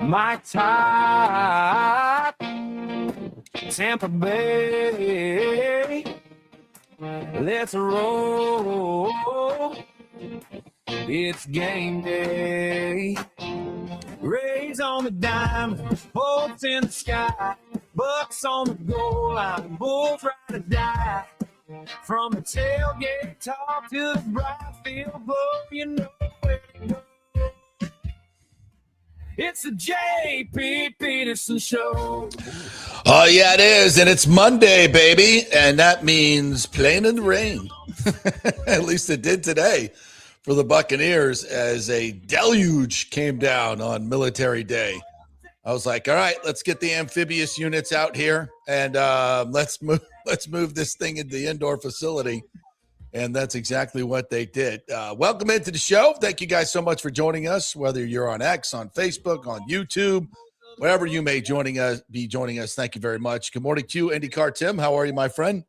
My top Tampa Bay, let's roll. It's game day. Rays on the diamond, bolts in the sky, Bucs on the goal line, Bulls ride or die. From the tailgate talk to the bright field glow, you know where to go. It's the JP Peterson Show. Oh, yeah, it is. And it's Monday, baby. And that means playing in the rain. At least it did today for the Buccaneers as a deluge came down on Military Day. I was like, all right, let's get the amphibious units out here and let's move this thing into the indoor facility. And that's exactly what they did. Welcome into the show. Thank you guys so much for joining us, whether you're on X, on Facebook, on YouTube, wherever you may be joining us. Thank you very much. Good morning to you, IndyCar Tim. How are you, my friend?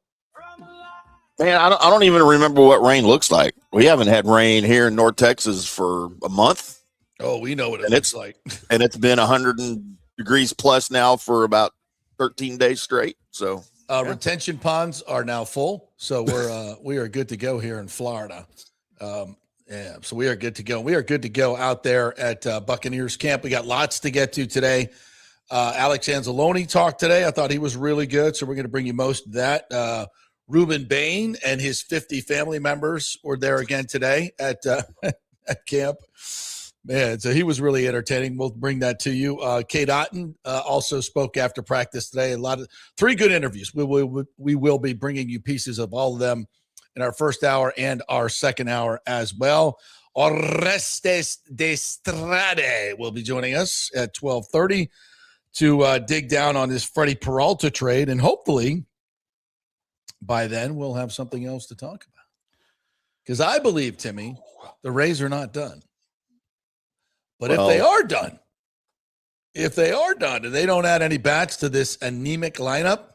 Man, I don't even remember what rain looks like. We haven't had rain here in North Texas for a month. Oh, we know what it looks like. And it's been 100 degrees plus now for about 13 days straight. So retention ponds are now full, so we are good to go here in Florida. So we are good to go. We are good to go out there at Buccaneers camp. We got lots to get to today. Alex Anzalone talked today. I thought he was really good, so we're going to bring you most of that. Ruben Bain and his 50 family members were there again today at camp. Man, so he was really entertaining. We'll bring that to you. Kate Otten also spoke after practice today. Three good interviews. We will be bringing you pieces of all of them in our first hour and our second hour as well. Orestes Destrade will be joining us at 12:30 to dig down on this Freddy Peralta trade, and hopefully by then we'll have something else to talk about. Because I believe, Timmy, the Rays are not done. But if they are done and they don't add any bats to this anemic lineup,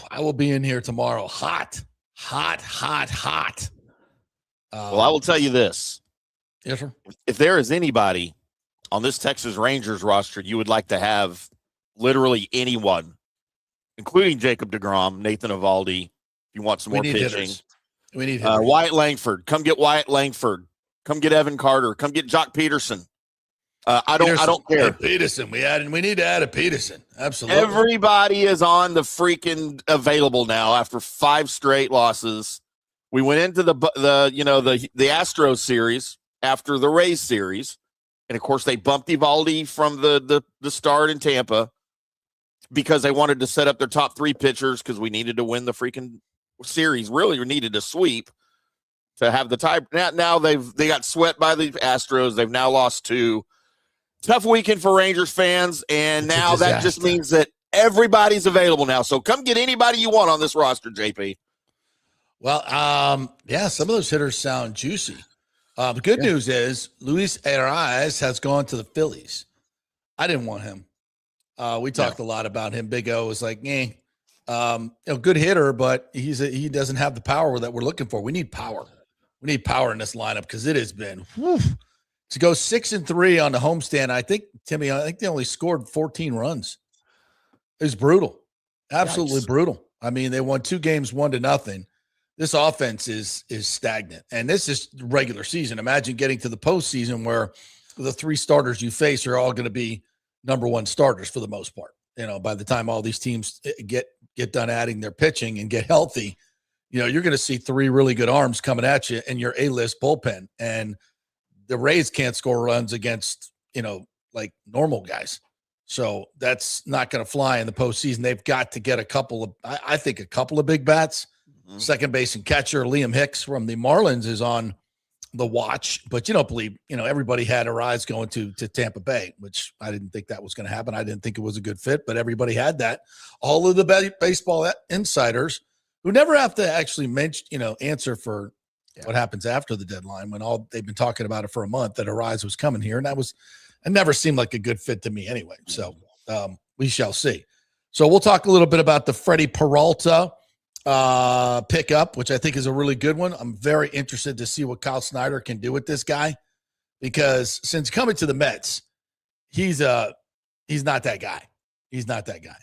I will be in here tomorrow hot. Well, I will tell you this. Yes, sir. If there is anybody on this Texas Rangers roster you would like to have, literally anyone, including Jacob deGrom, Nathan Eovaldi, if you want some more pitching. Hitters. We need hitters. Wyatt Langford. Come get Wyatt Langford. Come get Evan Carter. Come get Jock Peterson. I don't care. Peterson. We need to add a Peterson. Absolutely. Everybody is on the freaking available now after 5 straight losses. We went into the Astros series after the Rays series, and of course they bumped Eovaldi from the start in Tampa because they wanted to set up their top 3 pitchers because we needed to win the freaking series. Really, we needed to sweep to have the tie. Now they got swept by the Astros. They've now lost 2. Tough weekend for Rangers fans, and now that just means that everybody's available now. So come get anybody you want on this roster, JP. Well, some of those hitters sound juicy. The good news is Luis Arias has gone to the Phillies. I didn't want him. We talked a lot about him. Big O was like, good hitter, but he doesn't have the power that we're looking for. We need power. We need power in this lineup because it has been to go 6-3 on the homestand. I think, Timmy, they only scored 14 runs. It was brutal, absolutely brutal. I mean, they won 2 games 1-0. This offense is stagnant, and this is regular season. Imagine getting to the postseason where the 3 starters you face are all going to be number 1 starters for the most part. By the time all these teams get done adding their pitching and get healthy, you're going to see 3 really good arms coming at you in your A-list bullpen. And the Rays can't score runs against, like normal guys. So that's not going to fly in the postseason. They've got to get a couple of big bats. Mm-hmm. Second base and catcher Liam Hicks from the Marlins is on the watch, but you don't believe, everybody had their eyes going to Tampa Bay, which I didn't think that was going to happen. I didn't think it was a good fit, but everybody had that. All of the baseball insiders who never have to actually answer for what happens after the deadline when they've been talking about it for a month that Arias was coming here. And it never seemed like a good fit to me anyway. So we shall see. So we'll talk a little bit about the Freddy Peralta pickup, which I think is a really good one. I'm very interested to see what Kyle Snyder can do with this guy, because since coming to the Mets, he's not that guy. He's not that guy.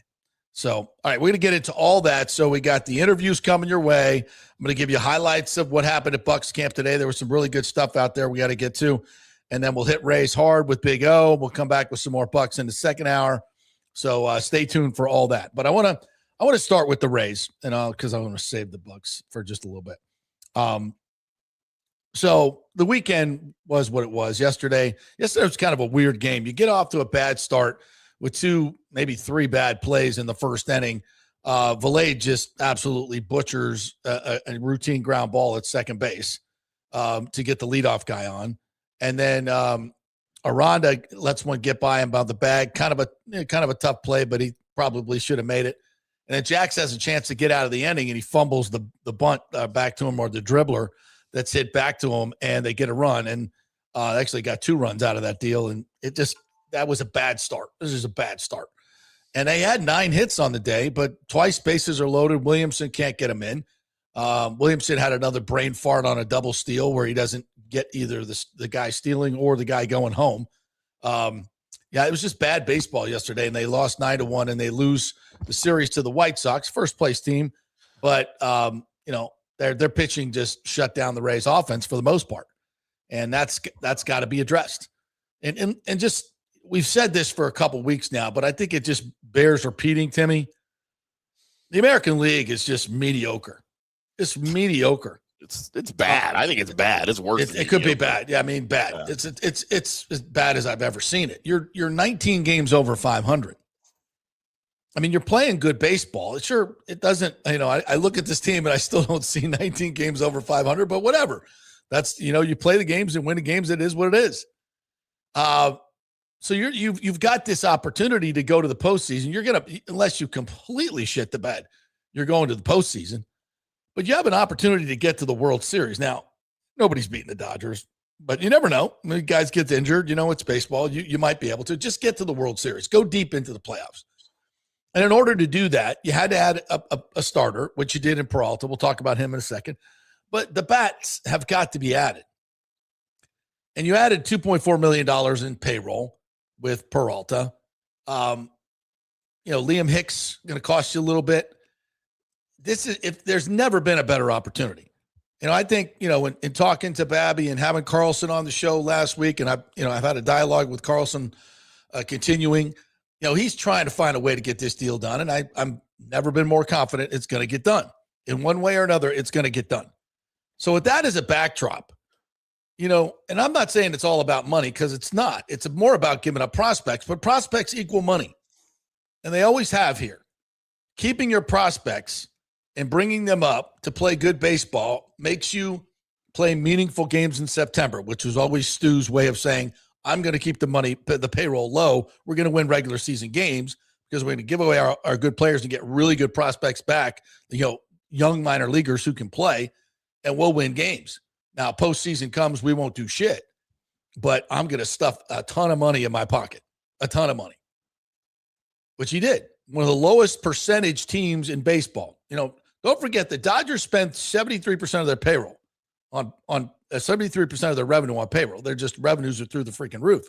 So, all right, we're going to get into all that. So we got the interviews coming your way. I'm going to give you highlights of what happened at Bucs camp today. There was some really good stuff out there we got to get to. And then we'll hit Rays hard with Big O. We'll come back with some more Bucs in the second hour. So stay tuned for all that. But I want to start with the Rays, and because I want to save the Bucs for just a little bit. So the weekend was what it was. Yesterday was kind of a weird game. You get off to a bad start with 2, maybe 3 bad plays in the first inning. Valade just absolutely butchers a routine ground ball at second base to get the leadoff guy on. And then Aranda lets one get by him by the bag. Kind of a tough play, but he probably should have made it. And then Jax has a chance to get out of the inning, and he fumbles the bunt back to him, or the dribbler that's hit back to him, and they get a run. And actually got 2 runs out of that deal. And that was a bad start. This is a bad start. And they had 9 hits on the day, but twice bases are loaded. Williamson can't get them in. Williamson had another brain fart on a double steal where he doesn't get either the guy stealing or the guy going home. It was just bad baseball yesterday, and they lost 9-1, and they lose the series to the White Sox, first place team. But their pitching just shut down the Rays offense for the most part. And that's got to be addressed. And just, we've said this for a couple weeks now, but I think it just bears repeating, Timmy. The American League is just mediocre. It's mediocre. It's bad. I think it's bad. It's worse. It could be bad. Yeah, I mean, bad. Yeah. It's as bad as I've ever seen it. You're 19 games over 500. I mean, you're playing good baseball. It doesn't, I look at this team and I still don't see 19 games over 500, but whatever. That's, you play the games and win the games. It is what it is. So you've got this opportunity to go to the postseason. You're going to, unless you completely shit the bed, you're going to the postseason. But you have an opportunity to get to the World Series. Now, nobody's beating the Dodgers, but you never know. I mean, guys get injured. It's baseball. You might be able to just get to the World Series. Go deep into the playoffs. And in order to do that, you had to add a starter, which you did in Peralta. We'll talk about him in a second. But the bats have got to be added. And you added $2.4 million in payroll with Peralta. Liam Hicks going to cost you a little bit. If there's never been a better opportunity. I think, in talking to Babby and having Carlson on the show last week, and I've had a dialogue with Carlson continuing, he's trying to find a way to get this deal done. And I'm never been more confident it's going to get done. In one way or another, it's going to get done. So with that as a backdrop, and I'm not saying it's all about money, because it's not. It's more about giving up prospects, but prospects equal money. And they always have here. Keeping your prospects and bringing them up to play good baseball makes you play meaningful games in September, which was always Stu's way of saying, I'm going to keep the payroll low. We're going to win regular season games because we're going to give away our good players and get really good prospects back, young minor leaguers who can play, and we'll win games. Now, postseason comes, we won't do shit, but I'm going to stuff a ton of money in my pocket, a ton of money, which he did. One of the lowest percentage teams in baseball. Don't forget the Dodgers spent 73% of their payroll on 73% of their revenue on payroll. Their just revenues are through the freaking roof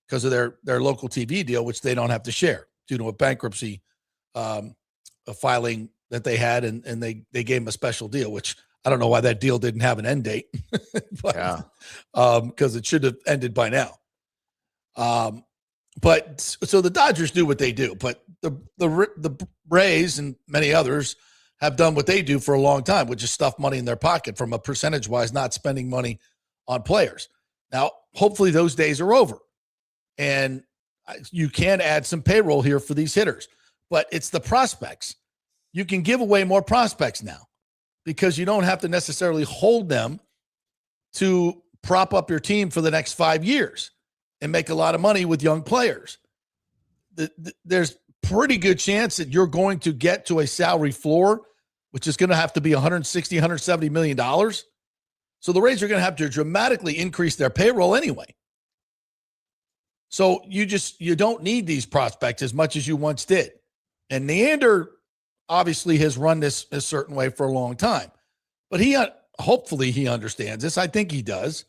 because of their local TV deal, which they don't have to share due to a bankruptcy a filing that they had, and they gave them a special deal, which I don't know why that deal didn't have an end date, because it should have ended by now. But so the Dodgers do what they do, but the Rays and many others have done what they do for a long time, which is stuff money in their pocket from a percentage-wise, not spending money on players. Now, hopefully those days are over, and you can add some payroll here for these hitters, but it's the prospects. You can give away more prospects now because you don't have to necessarily hold them to prop up your team for the next 5 years and make a lot of money with young players. There's pretty good chance that you're going to get to a salary floor, which is going to have to be $160, $170 million. So the Rays are going to have to dramatically increase their payroll anyway. So you don't need these prospects as much as you once did. And Neander, obviously has run this a certain way for a long time. But hopefully he understands this. I think he does.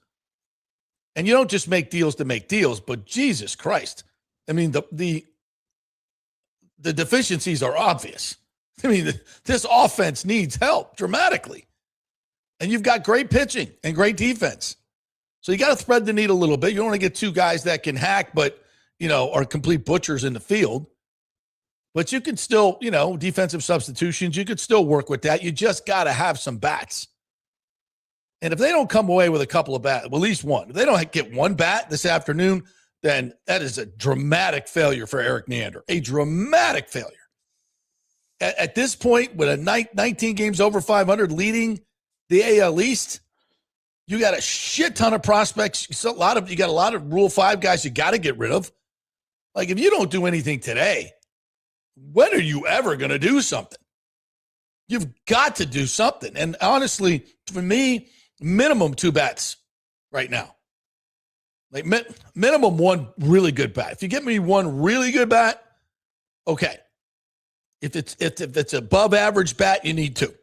And you don't just make deals to make deals, but Jesus Christ. I mean, the deficiencies are obvious. I mean, this offense needs help dramatically. And you've got great pitching and great defense. So you got to thread the needle a little bit. You don't want to get two guys that can hack, but, are complete butchers in the field. But you can still, defensive substitutions, you could still work with that. You just got to have some bats. And if they don't come away with a couple of bats, well, at least one, if they don't get one bat this afternoon, then that is a dramatic failure for Eric Neander, a dramatic failure. At this point, with a 19 games over 500 leading the AL East, you got a shit ton of prospects. You got a lot of Rule 5 guys you got to get rid of. Like, if you don't do anything today, when are you ever going to do something? You've got to do something. And honestly, for me, minimum 2 bats right now. Like minimum 1 really good bat. If you get me 1 really good bat, okay. If it's above average bat, you need 2.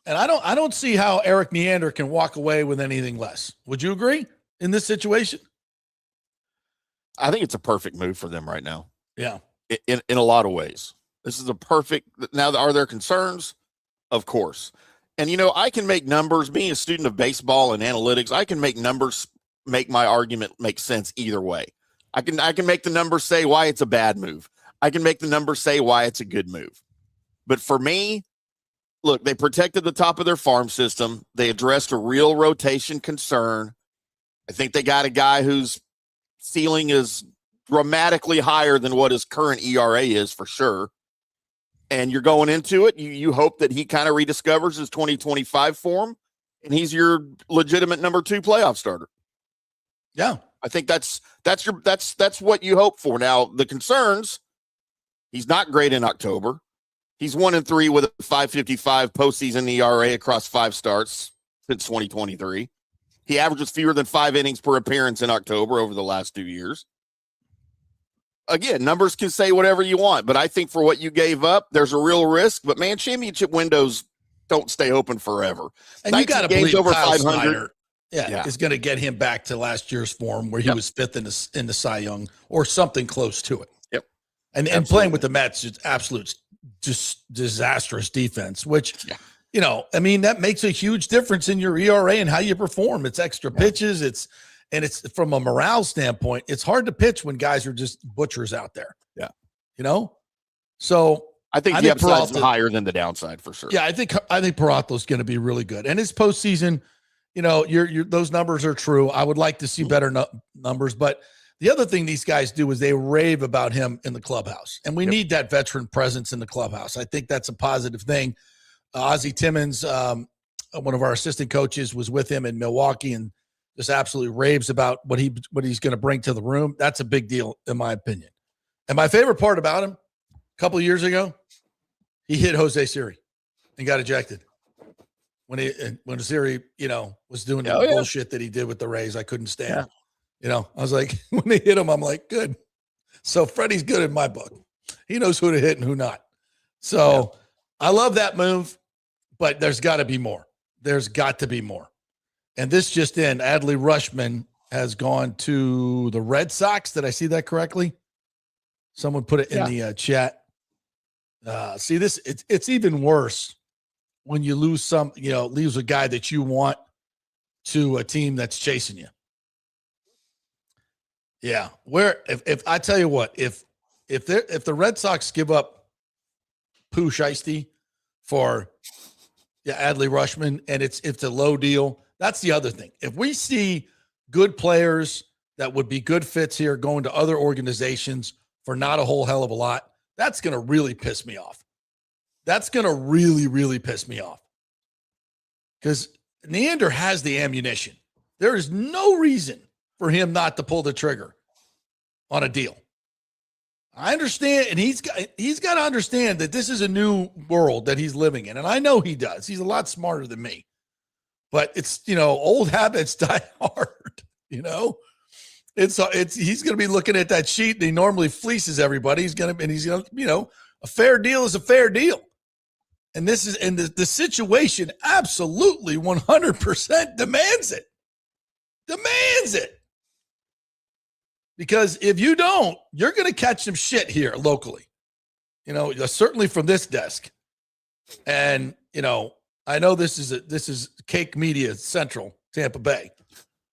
And I don't see how Eric Neander can walk away with anything less. Would you agree in this situation? I think it's a perfect move for them right now. Yeah. In a lot of ways. This is a perfect. Now, are there concerns? Of course. And, I can make numbers. Being a student of baseball and analytics, I can make numbers make my argument make sense either way. I can make the numbers say why it's a bad move. I can make the numbers say why it's a good move. But for me, look, they protected the top of their farm system. They addressed a real rotation concern. I think they got a guy whose ceiling is dramatically higher than what his current ERA is, for sure. And you're going into it. You hope that he kind of rediscovers his 2025 form, and he's your legitimate number 2 playoff starter. Yeah, I think that's what you hope for. Now, the concerns, he's not great in October. He's 1-3 with a 5.55 postseason ERA across 5 starts since 2023. He averages fewer than 5 innings per appearance in October over the last 2 years. Again, numbers can say whatever you want, but I think for what you gave up, there's a real risk. But man, championship windows don't stay open forever. And you got to believe over Kyle 500. Snyder, is going to get him back to last year's form where he was 5th in the Cy Young or something close to it. Yep. And playing with the Mets is absolute just disastrous defense, which that makes a huge difference in your ERA and how you perform. It's extra pitches. It's from a morale standpoint, it's hard to pitch when guys are just butchers out there. Yeah. So I think the upside is higher than the downside for sure. Yeah. I think Peralta is going to be really good. And his postseason, those numbers are true. I would like to see better numbers, but the other thing these guys do is they rave about him in the clubhouse, and we need that veteran presence in the clubhouse. I think that's a positive thing. Ozzie Timmons, one of our assistant coaches, was with him in Milwaukee and just absolutely raves about what he's going to bring to the room. That's a big deal, in my opinion. And my favorite part about him, a couple of years ago, he hit Jose Siri and got ejected. When Siri, was doing the bullshit that he did with the Rays, I couldn't stand. I was like, when they hit him, I'm like, good. So Freddie's good in my book. He knows who to hit and who not. So I love that move, but there's got to be more. There's got to be more. And this just in, Adley Rutschman has gone to the Red Sox. Did I see that correctly? Someone put it in the chat. See this, it's even worse when you lose lose a guy that you want to a team that's chasing you. Yeah. If I tell you what, if the Red Sox give up Pooh Shiesty for Adley Rutschman, and it's a low deal, that's the other thing. If we see good players that would be good fits here going to other organizations for not a whole hell of a lot, that's going to really piss me off. That's going to really, really piss me off. Because Neander has the ammunition. There is no reason for him not to pull the trigger on a deal. I understand, and he's got to understand that this is a new world that he's living in, and I know he does. He's a lot smarter than me. But it's, old habits die hard, he's going to be looking at that sheet, and he normally fleeces everybody. He's going to, A fair deal is a fair deal. And this is, and the situation absolutely 100% demands it. Demands it. Because if you don't, you're going to catch some shit here locally. You know, certainly from this desk. And, you know, I know this is Cake Media Central, Tampa Bay.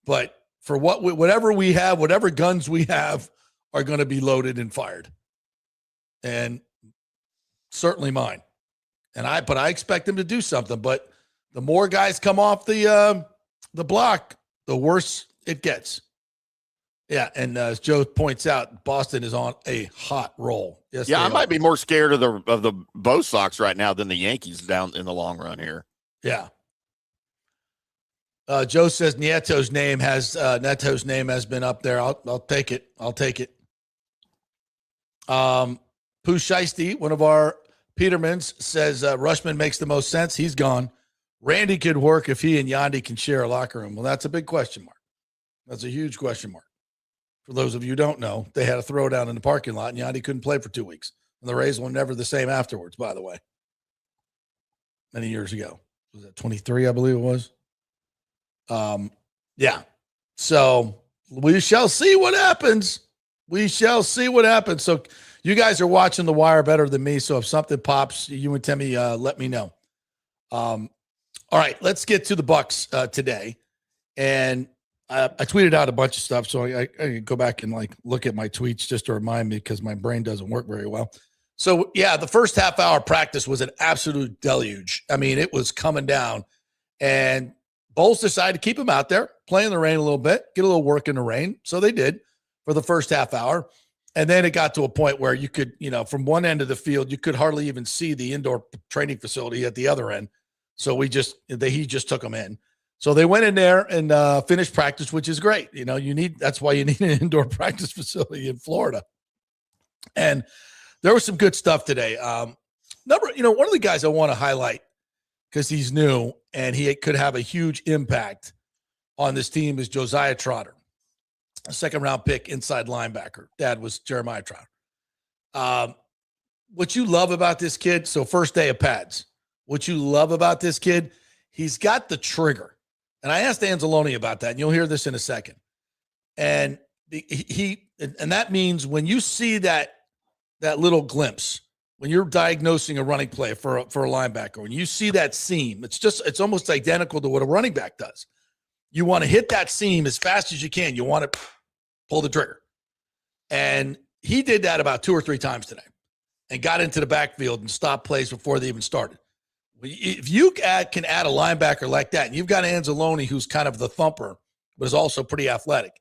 But for whatever we have, whatever guns we have are going to be loaded and fired. And certainly mine. But I expect them to do something. But the more guys come off the block, the worse it gets. Yeah, and as Joe points out, Boston is on a hot roll. Yes, yeah, I might be more scared of the Bo Sox right now than the Yankees down in the long run here. Yeah. Joe says Neto's name has been up there. I'll take it. I'll take it. Pooh Shiesty, one of our Petermans, says Rushman makes the most sense. He's gone. Randy could work if he and Yandy can share a locker room. Well, that's a big question mark. That's a huge question mark. For those of you who don't know, they had a throwdown in the parking lot, and Yandy couldn't play for 2 weeks. And the Rays were never the same afterwards, by the way. Many years ago. Was that 23, I believe it was? Yeah. So we shall see what happens. We shall see what happens. So you guys are watching The Wire better than me. So if something pops, you and Timmy, let me know. All right, let's get to the Bucs today. And I tweeted out a bunch of stuff, so I can go back and look at my tweets just to remind me because my brain doesn't work very well. So, yeah, the first half hour practice was an absolute deluge. I mean, it was coming down. And Bowles decided to keep him out there, play in the rain a little bit, get a little work in the rain. So they did for the first half hour. And then it got to a point where you could, from one end of the field, you could hardly even see the indoor training facility at the other end. So he just took them in. So they went in there and finished practice, which is great. That's why you need an indoor practice facility in Florida. And there was some good stuff today. One of the guys I want to highlight because he's new and he could have a huge impact on this team is Josiah Trotter, a second-round pick inside linebacker. Dad was Jeremiah Trotter. What you love about this kid, so first day of pads, what you love about this kid, he's got the trigger. And I asked Anzalone about that, and you'll hear this in a second. And and that means when you see that little glimpse, when you're diagnosing a running play for a linebacker, when you see that seam, it's almost identical to what a running back does. You want to hit that seam as fast as you can. You want to pull the trigger. And he did that about 2 or 3 times today and got into the backfield and stopped plays before they even started. If you can add a linebacker like that, and you've got Anzalone, who's kind of the thumper, but is also pretty athletic,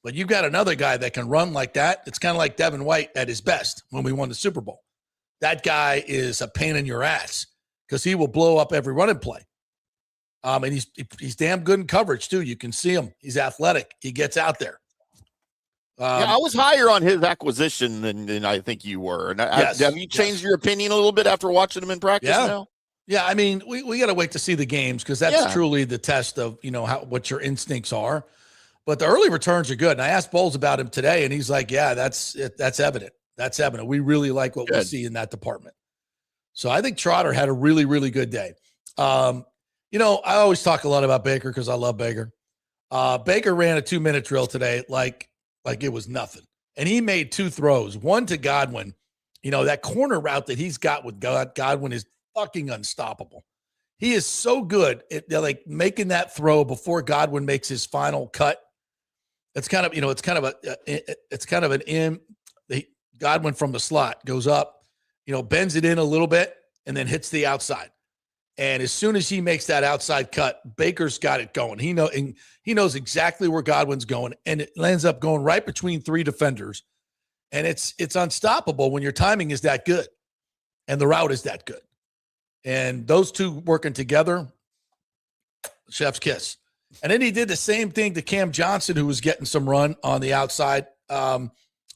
but you've got another guy that can run like that, it's kind of like Devin White at his best when we won the Super Bowl. That guy is a pain in your ass because he will blow up every running play. And he's damn good in coverage, too. You can see him. He's athletic. He gets out there. I was higher on his acquisition than I think you were. And have you changed your opinion a little bit after watching him in practice now? Yeah, I mean, we got to wait to see the games because that's truly the test of, what your instincts are. But the early returns are good. And I asked Bowles about him today, and he's like, yeah, that's evident. That's evident. We really like what we see in that department. So I think Trotter had a really, really good day. I always talk a lot about Baker because I love Baker. Baker ran a 2-minute drill today like it was nothing. And he made 2 throws, one to Godwin. That corner route that he's got with Godwin is fucking unstoppable. He is so good at making that throw before Godwin makes his final cut. It's kind of Godwin from the slot goes up, bends it in a little bit and then hits the outside. And as soon as he makes that outside cut, Baker's got it going. He knows exactly where Godwin's going, and it ends up going right between 3 defenders. And it's unstoppable when your timing is that good and the route is that good. And those two working together, chef's kiss. And then he did the same thing to Cam Johnson, who was getting some run on the outside.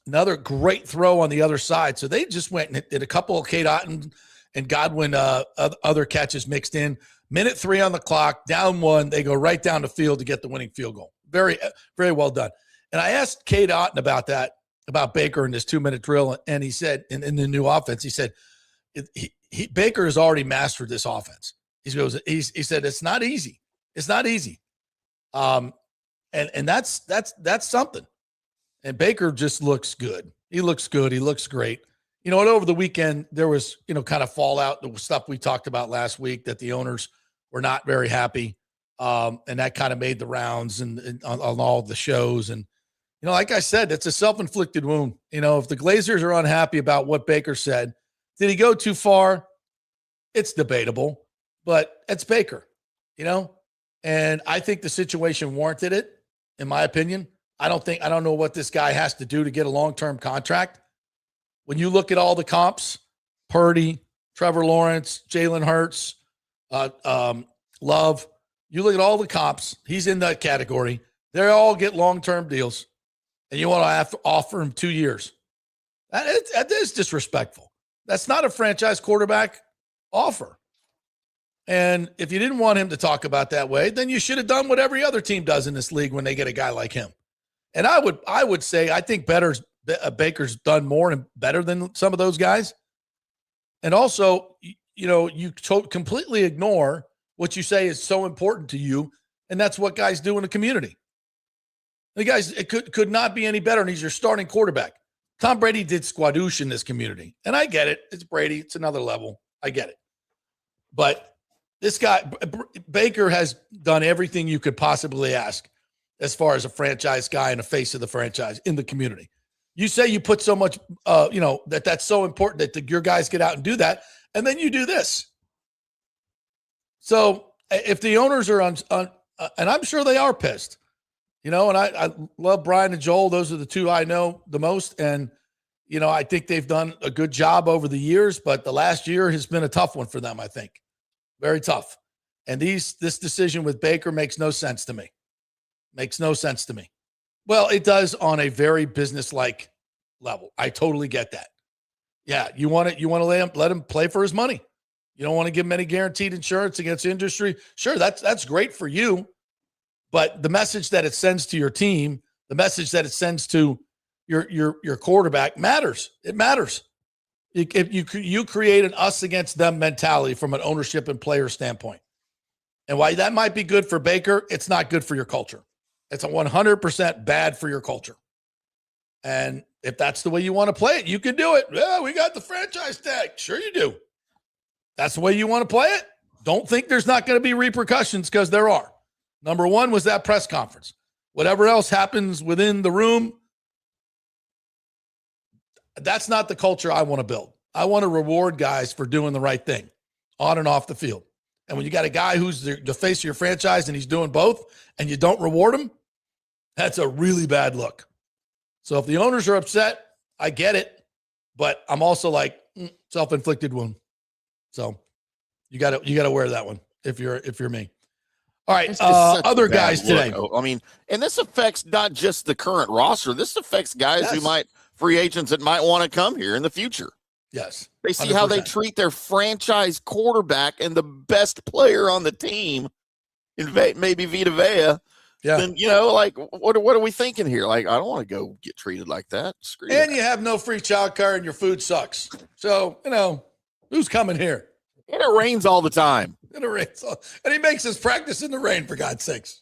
Another great throw on the other side. So they just went and did a couple of Kate Otten and Godwin other catches mixed in. Minute 3 on the clock, down 1. They go right down the field to get the winning field goal. Very, very well done. And I asked Kate Otten about that, about Baker and his 2-minute drill. And he said, in the new offense, he said, Baker has already mastered this offense. He said it's not easy. It's not easy. And that's something. And Baker just looks good. He looks good. He looks great. And over the weekend, there was, kind of fallout, the stuff we talked about last week, that the owners were not very happy. And that kind of made the rounds and on all the shows. And, like I said, it's a self-inflicted wound. If the Glazers are unhappy about what Baker said, did he go too far? It's debatable, but it's Baker, and I think the situation warranted it, in my opinion. I don't know what this guy has to do to get a long-term contract. When you look at all the comps, Purdy, Trevor Lawrence, Jalen Hurts, Love, you look at all the comps, he's in that category. They all get long-term deals, and you want to have to offer him 2 years. That is disrespectful. That's not a franchise quarterback offer. And if you didn't want him to talk about that way, then you should have done what every other team does in this league when they get a guy like him. And I would say I think Baker's done more and better than some of those guys. And also, you completely ignore what you say is so important to you, and that's what guys do in the community. The guys, it could not be any better, and he's your starting quarterback. Tom Brady did squadoosh in this community, and I get it. It's Brady. It's another level. I get it. But this guy, Baker, has done everything you could possibly ask as far as a franchise guy and a face of the franchise in the community. You say you put so much, that's so important that your guys get out and do that, and then you do this. So if the owners are and I'm sure they are pissed, and I love Brian and Joel. Those are the two I know the most. And, I think they've done a good job over the years, but the last year has been a tough one for them, I think. Very tough. And this decision with Baker makes no sense to me. Makes no sense to me. Well, it does on a very business-like level. I totally get that. Yeah, you want to let him play for his money. You don't want to give him any guaranteed insurance against industry. Sure, that's great for you. But the message that it sends to your team, the message that it sends to your quarterback matters. It matters. If you create an us against them mentality from an ownership and player standpoint. And while that might be good for Baker, it's not good for your culture. It's a 100% bad for your culture. And if that's the way you want to play it, you can do it. Yeah, we got the franchise tag. Sure you do. That's the way you want to play it. Don't think there's not going to be repercussions, because there are. Number one was that press conference. Whatever else happens within the room, that's not the culture I want to build. I want to reward guys for doing the right thing on and off the field. And when you got a guy who's the face of your franchise and he's doing both and you don't reward him, that's a really bad look. So if the owners are upset, I get it. But I'm also like, self-inflicted wound. So you got to wear that one if you're me. All right, other guys today. I mean, and this affects not just the current roster. This affects guys free agents that might want to come here in the future. Yes. They see 100%. How they treat their franchise quarterback and the best player on the team, maybe Vita Vea. Yeah. Then, what are we thinking here? Like, I don't want to go get treated like that. Screw and that. You have no free childcare and your food sucks. So, who's coming here? And it rains all the time. And he makes his practice in the rain, for God's sakes.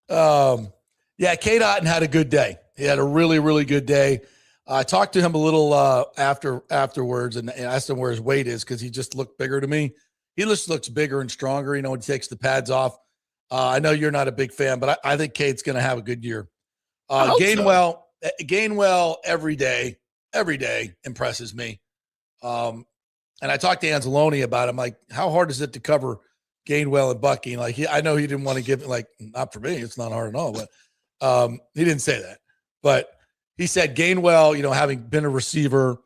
Yeah, Kate Otten had a good day. He had a really, really good day. I talked to him a little afterwards and asked him where his weight is, because he just looked bigger to me. He just looks bigger and stronger, when he takes the pads off. I know you're not a big fan, but I think Kate's going to have a good year. Gainwell every day impresses me. And I talked to Anzalone about him, like, how hard is it to cover Gainwell and Bucky? Like, I know he didn't want to give it, like, not for me, it's not hard at all, but he didn't say that. But he said Gainwell, having been a receiver,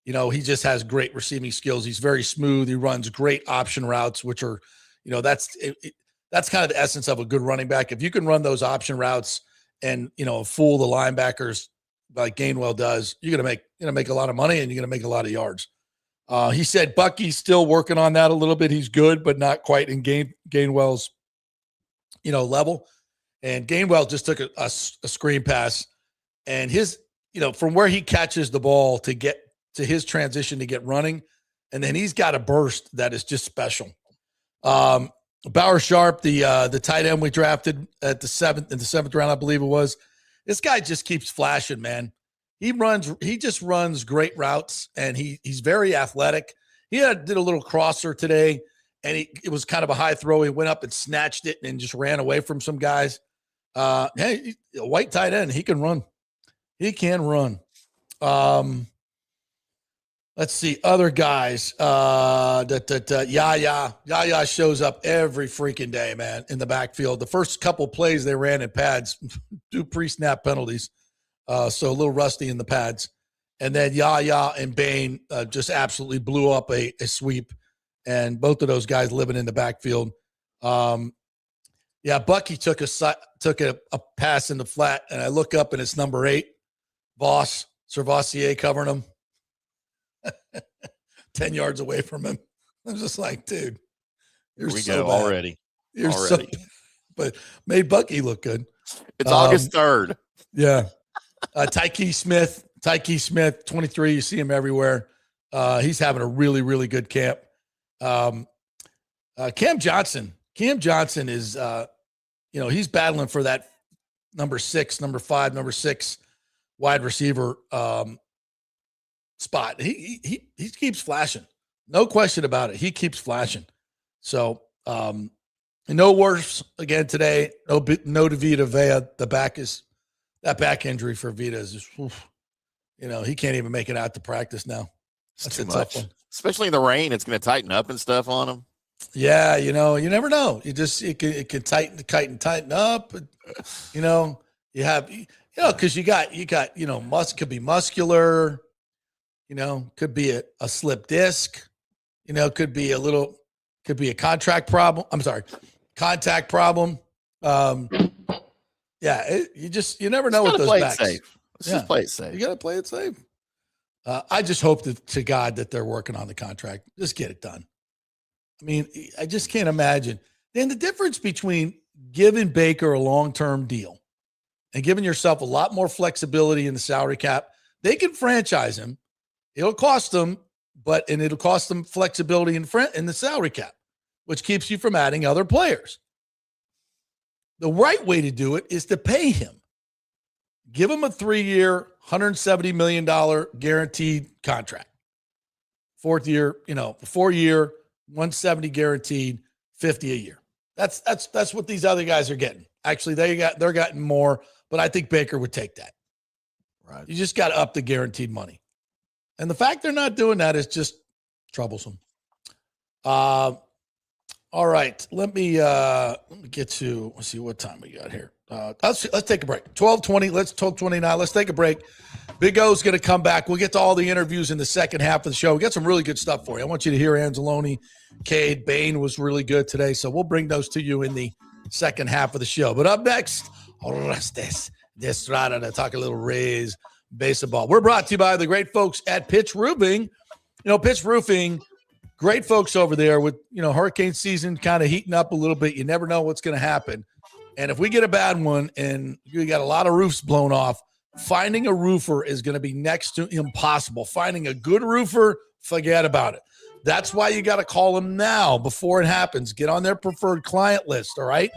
he just has great receiving skills. He's very smooth. He runs great option routes, which are, that's kind of the essence of a good running back. If you can run those option routes and, fool the linebackers like Gainwell does, you're going to make a lot of money and you're going to make a lot of yards. He said Bucky's still working on that a little bit. He's good, but not quite in Gainwell's, level. And Gainwell just took a screen pass, and his, from where he catches the ball to get to his transition to get running. And then he's got a burst that is just special. Bauer Sharp, the tight end we drafted in the seventh round, I believe it was. This guy just keeps flashing, man. He just runs great routes, and he's very athletic. He did a little crosser today, and it was kind of a high throw. He went up and snatched it and just ran away from some guys. Hey, a white tight end, he can run. He can run. Let's see, other guys. Yaya shows up every freaking day, man, in the backfield. The first couple plays they ran in pads, 2 pre-snap penalties, so a little rusty in the pads. And then Yaya and Bain just absolutely blew up a sweep, and both of those guys living in the backfield. Bucky took a pass in the flat, and I look up and it's number 8, Voss, Servassier covering him. 10 yards away from him. I was just like, dude, you're so bad. Already. You're so bad. But made Bucky look good. It's August 3rd. Yeah. Tyke Smith, 23. You see him everywhere. He's having a really, really good camp. Cam Johnson is, he's battling for that number 6 wide receiver spot. He keeps flashing. No question about it. He keeps flashing. So, no worse again today. No to Vita Vea. That back injury for Vita is just, he can't even make it out to practice now. That's too much. Especially in the rain, it's going to tighten up and stuff on him. Yeah, you never know. It can tighten up. You have, because you got, could be muscular. Could be a slip disc, could be a contact problem. You never know with those backs. Let's just play it safe. You got to play it safe. I just hope to God that they're working on the contract. Just get it done. I mean, I just can't imagine. Then the difference between giving Baker a long-term deal and giving yourself a lot more flexibility in the salary cap, they can franchise him. It'll cost them, and it'll cost them flexibility in the salary cap, which keeps you from adding other players. The right way to do it is to pay him. Give him a 3-year, $170 million guaranteed contract. 4th year, 4-year, 170 guaranteed, 50 a year. That's what these other guys are getting. Actually, they're getting more, but I think Baker would take that. Right. You just got to up the guaranteed money. And the fact they're not doing that is just troublesome. All right. Let me get to, let's see what time we got here. Let's take a break. 12:20. Let's talk 29. Let's take a break. Big O's going to come back. We'll get to all the interviews in the second half of the show. We got some really good stuff for you. I want you to hear Anzalone, Cade, Bain was really good today. So we'll bring those to you in the second half of the show. But up next, this Rada to talk a little Rays baseball. We're brought to you by the great folks at Pitch Roofing. Pitch Roofing, great folks over there with, hurricane season kind of heating up a little bit. You never know what's going to happen. And if we get a bad one and you got a lot of roofs blown off, finding a roofer is going to be next to impossible. Finding a good roofer, forget about it. That's why you got to call them now before it happens. Get on their preferred client list, all right?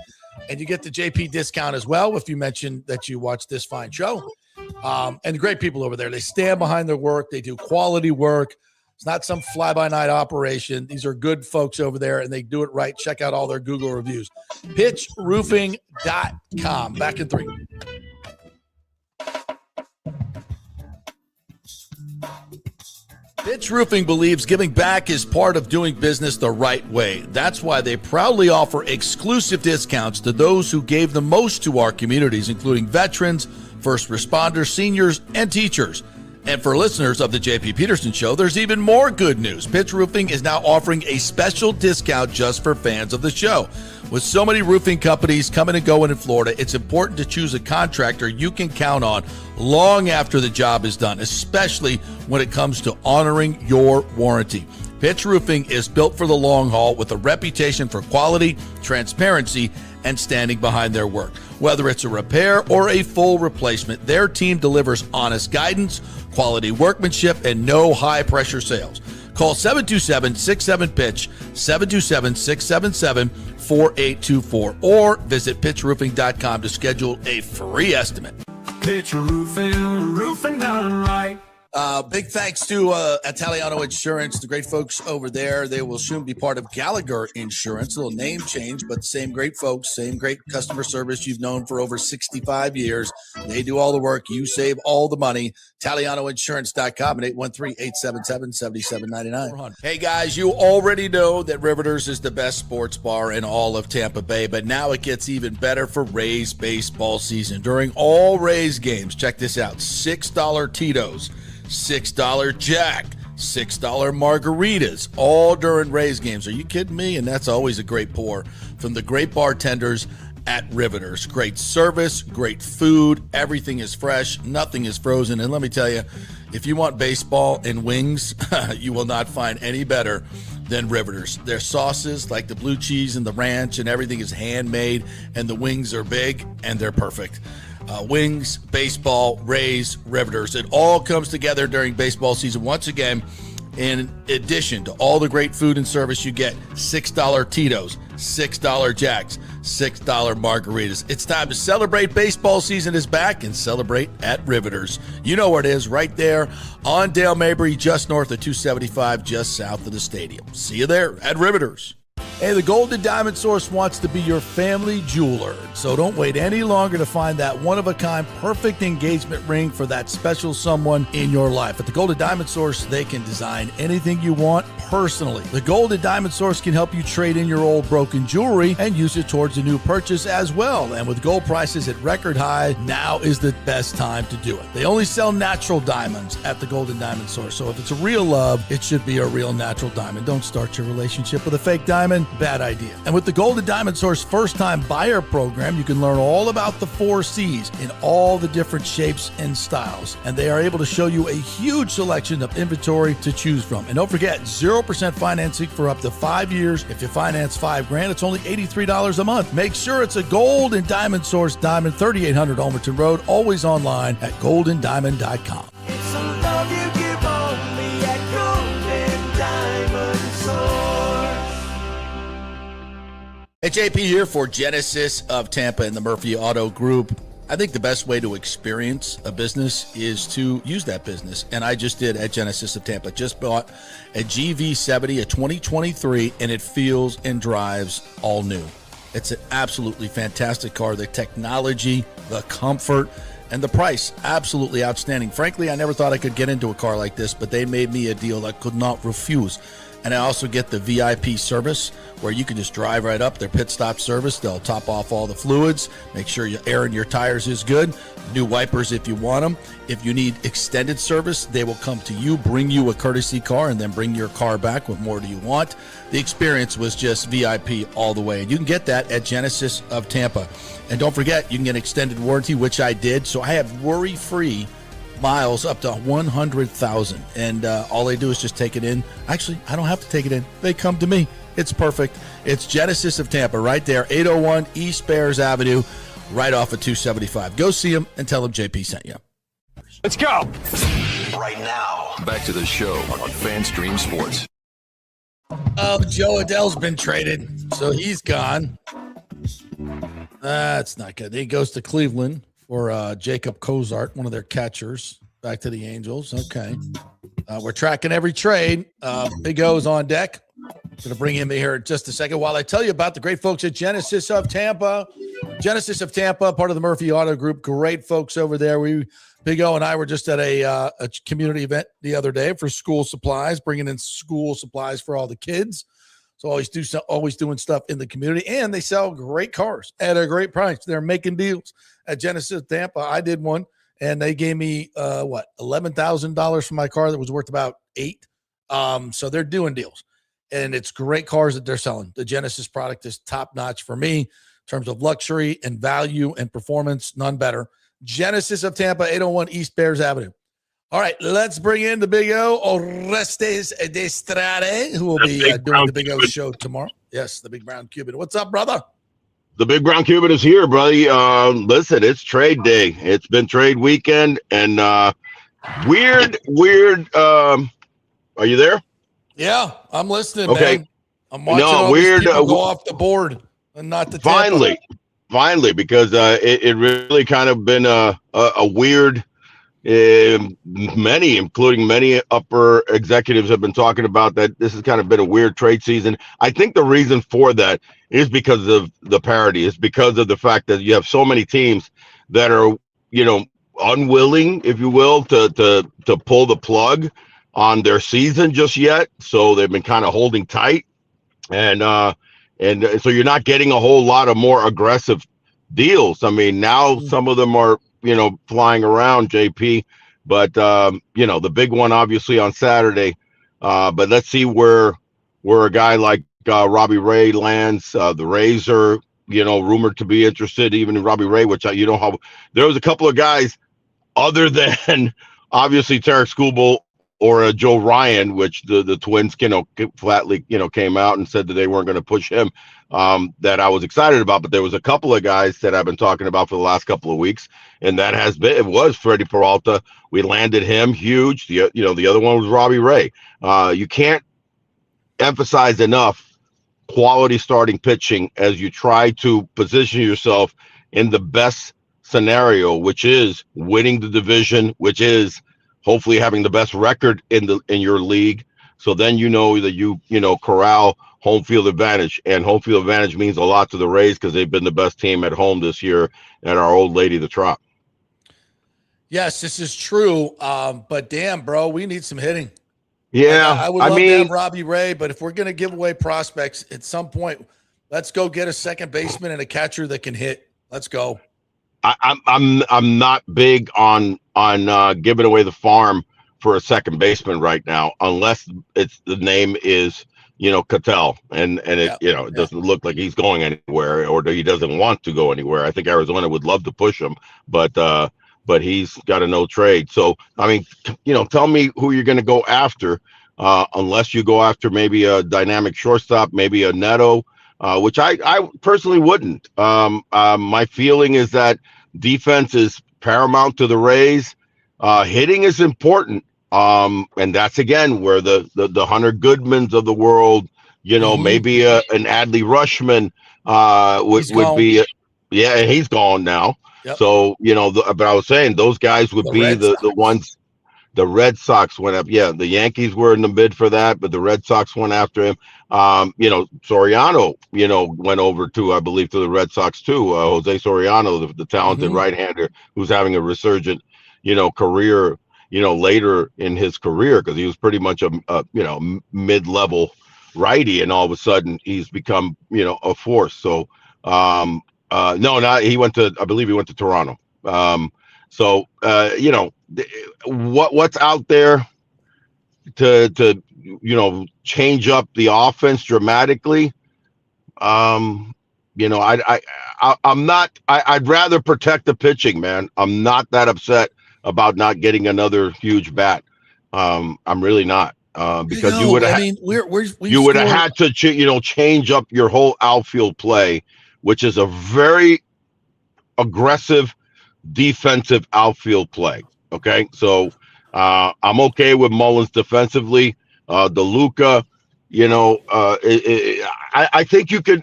And you get the JP discount as well if you mention that you watch this fine show. And great people over there. They stand behind their work. They do quality work. It's not some fly-by-night operation. These are good folks over there, and they do it right. Check out all their Google reviews. PitchRoofing.com. Back in 3. Pitch Roofing believes giving back is part of doing business the right way. That's why they proudly offer exclusive discounts to those who gave the most to our communities, including veterans, first responders, seniors, and teachers. And for listeners of the JP Peterson Show, there's even more good news. Pitch Roofing is now offering a special discount just for fans of the show. With so many roofing companies coming and going in Florida, it's important to choose a contractor you can count on long after the job is done, especially when it comes to honoring your warranty. Pitch Roofing is built for the long haul with a reputation for quality, transparency, and standing behind their work. Whether it's a repair or a full replacement, their team delivers honest guidance, quality workmanship, and no high-pressure sales. Call 727-67-PITCH, 727-677-4824, or visit pitchroofing.com to schedule a free estimate. Pitch Roofing, roofing done right. Big thanks to Italiano Insurance, the great folks over there. They will soon be part of Gallagher Insurance. A little name change, but same great folks, same great customer service you've known for over 65 years. They do all the work. You save all the money. ItalianoInsurance.com at 813-877-7799. Hey, guys, you already know that Riveters is the best sports bar in all of Tampa Bay, but now it gets even better for Rays baseball season. During all Rays games, check this out, $6 Tito's, $6 Jack, $6 margaritas, all during Rays games. Are you kidding me? And that's always a great pour from the great bartenders at Riveters. Great service, great food, everything is fresh, nothing is frozen. And let me tell you, if you want baseball and wings, you will not find any better than Riveters. Their sauces, like the blue cheese and the ranch and everything, is handmade, and the wings are big and they're perfect. Wings, baseball, Rays, Riveters. It all comes together during baseball season. Once again, in addition to all the great food and service you get, $6 Tito's, $6 Jacks, $6 margaritas. It's time to celebrate. Baseball season is back, and celebrate at Riveters. You know where it is, right there on Dale Mabry, just north of 275, just south of the stadium. See you there at Riveters. Hey, the Golden Diamond Source wants to be your family jeweler, so don't wait any longer to find that one-of-a-kind perfect engagement ring for that special someone in your life. At the Golden Diamond Source, they can design anything you want personally. The Golden Diamond Source can help you trade in your old broken jewelry and use it towards a new purchase as well. And with gold prices at record high, now is the best time to do it. They only sell natural diamonds at the Golden Diamond Source, so if it's a real love, it should be a real natural diamond. Don't start your relationship with a fake diamond. Bad idea. And with the Golden Diamond Source first-time buyer program, you can learn all about the 4 C's in all the different shapes and styles. And they are able to show you a huge selection of inventory to choose from. And don't forget, 0% financing for up to 5 years. If you finance $5,000, it's only $83 a month. Make sure it's a Golden Diamond Source diamond, 3800 Almerton Road, always online at goldendiamond.com. It's a love you give only at Golden Diamond Source. Hey, JP here for Genesis of Tampa and the Murphy Auto Group. I think the best way to experience a business is to use that business. And I just did at Genesis of Tampa. Just bought a GV70, a 2023, and it feels and drives all new. It's an absolutely fantastic car. The technology, the comfort, and the price, absolutely outstanding. Frankly, I never thought I could get into a car like this, but they made me a deal I could not refuse. And I also get the VIP service where you can just drive right up, their pit stop service. They'll top off all the fluids, make sure your air in your tires is good, new wipers if you want them. If you need extended service, they will come to you, bring you a courtesy car, and then bring your car back. What more do you want? The experience was just VIP all the way. And you can get that at Genesis of Tampa. And don't forget, you can get extended warranty, which I did. So I have worry-free miles up to 100,000, and all they do is just take it in. Actually, I don't have to take it in. They come to me. It's perfect. It's Genesis of Tampa right there, 801 East Bears Avenue, right off of 275. Go see them and tell them JP sent you. Let's go. Right now, back to the show on FanStream Sports. Joe Adell's been traded, so he's gone. That's not good. He goes to Cleveland for Jacob Cozart, one of their catchers, back to the Angels. Okay. We're tracking every trade. Big O's on deck. Going to bring him here in just a second while I tell you about the great folks at Genesis of Tampa. Genesis of Tampa, part of the Murphy Auto Group. Great folks over there. Big O and I were just at a community event the other day for school supplies, bringing in school supplies for all the kids. So always doing stuff in the community, and they sell great cars at a great price. They're making deals at Genesis of Tampa. I did one, and they gave me $11,000 for my car that was worth about $8,000. So they're doing deals, and it's great cars that they're selling. The Genesis product is top notch for me in terms of luxury and value and performance. None better. Genesis of Tampa, 801 East Bears Avenue. All right, let's bring in the Big O, Orestes de Estrade, who will be doing the Big O show tomorrow. Yes, the Big Brown Cuban. What's up, brother? The Big Brown Cuban is here, buddy. Listen, it's trade day. It's been trade weekend, and weird. Are you there? Yeah, I'm listening, Okay. man. I'm watching all weird. these people go off the board and not the Tampa. Finally, because it really kind of been a weird. Including many upper executives, have been talking about that this has kind of been a weird trade season. I think the reason for that is because of the parity. It's because of the fact that you have so many teams that are, unwilling, if you will, to pull the plug on their season just yet. So they've been kind of holding tight, and so you're not getting a whole lot of more aggressive deals. I mean, now some of them are flying around, JP, but the big one obviously on Saturday. But let's see where a guy like Robbie Ray lands. The Rays are rumored to be interested even in Robbie Ray, which how there was a couple of guys other than obviously Tarek Skubal or Joe Ryan, which the Twins flatly came out and said that they weren't going to push him, that I was excited about. But there was a couple of guys that I've been talking about for the last couple of weeks, and it was Freddy Peralta. We landed him huge. The other one was Robbie Ray. You can't emphasize enough quality starting pitching as you try to position yourself in the best scenario, which is winning the division, which is hopefully having the best record in your league. So then that you corral home field advantage, and home field advantage means a lot to the Rays because they've been the best team at home this year at our old lady, the Trop. Yes, this is true. But damn, bro, we need some hitting. Yeah, I would love to have Robbie Ray, but if we're going to give away prospects at some point, let's go get a second baseman and a catcher that can hit. Let's go. I'm not big on giving away the farm for a second baseman right now, unless the name is Cattell, and it doesn't look like he's going anywhere, or he doesn't want to go anywhere. I think Arizona would love to push him, but he's got a no trade. So I mean, tell me who you're going to go after, unless you go after maybe a dynamic shortstop, maybe a Neto. Which I personally wouldn't. My feeling is that defense is paramount to the Rays. Hitting is important. And that's, again, where the Hunter Goodmans of the world, maybe an Adley Rushman would be. And he's gone now. Yep. So, but I was saying those guys would be the ones. The Red Sox went up. Yeah, the Yankees were in the bid for that, but the Red Sox went after him. Soriano, went over to, I believe, to the Red Sox too. Jose Soriano, the talented right-hander who's having a resurgent, career, later in his career, because he was pretty much a mid-level righty, and all of a sudden he's become, a force. So, he went to, I believe he went to Toronto. What's out there to change up the offense dramatically? I'm not. I'd rather protect the pitching, man. I'm not that upset about not getting another huge bat. I'm really not, because you would have. I mean, you would have had to change up your whole outfield play, which is a very aggressive defensive outfield play. Okay, so I'm okay with Mullins defensively. DeLuca, I think you can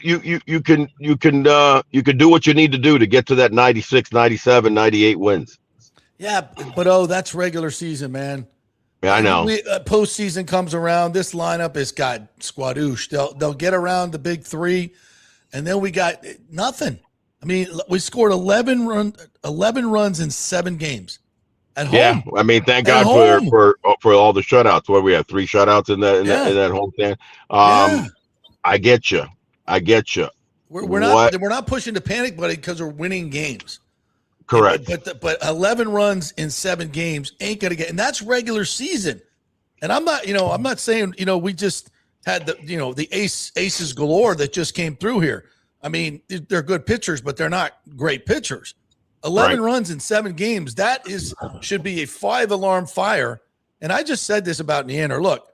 do what you need to do to get to that 96, 97, 98 wins. Yeah, but that's regular season, man. Yeah, I know. Postseason comes around, this lineup has got squadoosh. They'll get around the big three, and then we got nothing. I mean, we scored 11 runs in 7 games at home. Yeah, I mean, thank God for all the shutouts. Where we have 3 shutouts in that home stand. I get you. We're not pushing to panic, buddy, because we're winning games. Correct. But 11 runs in 7 games ain't gonna get, and that's regular season. And I'm not saying we just had the aces galore that just came through here. I mean, they're good pitchers, but they're not great pitchers. 11 runs in 7 games. That should be a 5-alarm fire. And I just said this about Neander. Look,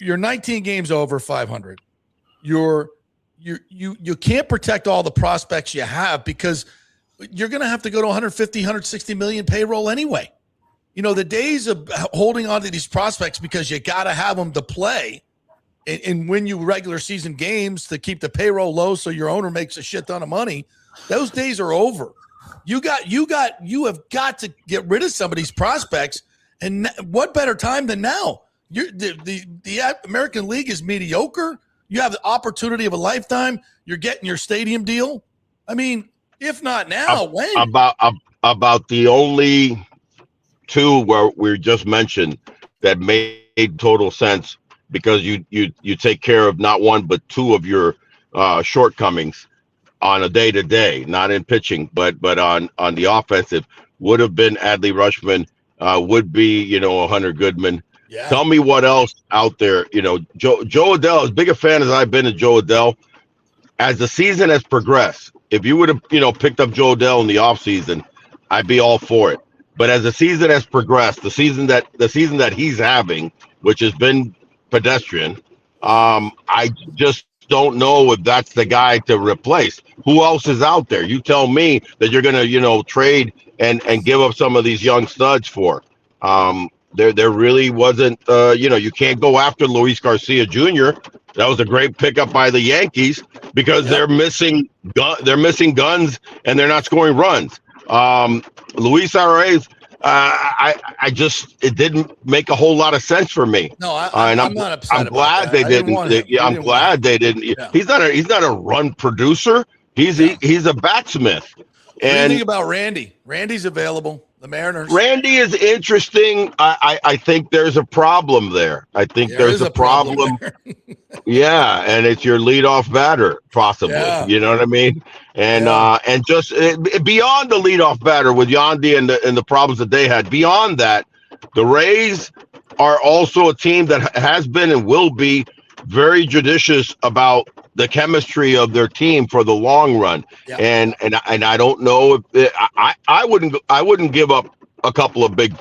you're 19 games over 500. You can't protect all the prospects you have because you're going to have to go to 150, 160 million payroll anyway. You know, the days of holding on to these prospects because you got to have them to play and win you regular season games to keep the payroll low so your owner makes a shit ton of money. Those days are over. You have got to get rid of some of these prospects. And what better time than now? The American League is mediocre. You have the opportunity of a lifetime. You're getting your stadium deal. I mean, if not now, when? About the only two where we just mentioned that made total sense because you take care of not one but two of your shortcomings on a day-to-day, not in pitching, but on the offensive, would have been Adley Rutschman, would be, Hunter Goodman. Yeah. Tell me what else out there. Joe Adell, as big a fan as I've been of Joe Adell, as the season has progressed, if you would have, picked up Joe Adell in the offseason, I'd be all for it. But as the season has progressed, the season that he's having, which has been pedestrian, I just don't know if that's the guy to replace. Who else is out there? You tell me that you're going to, trade and give up some of these young studs for. There really wasn't, you can't go after Luis Garcia Jr. That was a great pickup by the Yankees because they're missing guns and they're not scoring runs. Luis Arias, it didn't make a whole lot of sense for me. No, I'm not upset. I'm glad they didn't. I'm glad they didn't. Yeah. He's not a run producer. He's a batsmith. What do you think about Randy? Randy's available. The Mariners. Randy is interesting. I think there's a problem there. I think there's a problem. Yeah, and it's your leadoff batter, possibly. Yeah. You know what I mean? And and just beyond the leadoff batter with Yandy and the problems that they had. Beyond that, the Rays are also a team that has been and will be very judicious about the chemistry of their team for the long run. Yeah. And I don't know if I wouldn't give up a couple of big,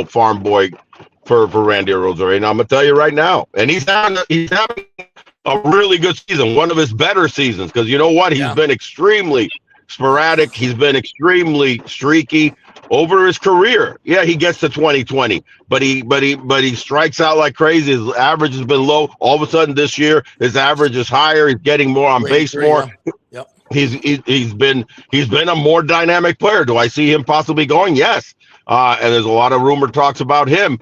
farm boy for Randy Rosario. And I'm gonna tell you right now, and he's having a really good season, one of his better seasons, because you know what? He's been extremely sporadic. He's been extremely streaky over his career. Yeah, he gets to 2020, but he strikes out like crazy. His average has been low. All of a sudden this year, his average is higher. He's getting more on base more. Yep. He's been a more dynamic player. Do I see him possibly going? Yes. And there's a lot of rumor talks about him.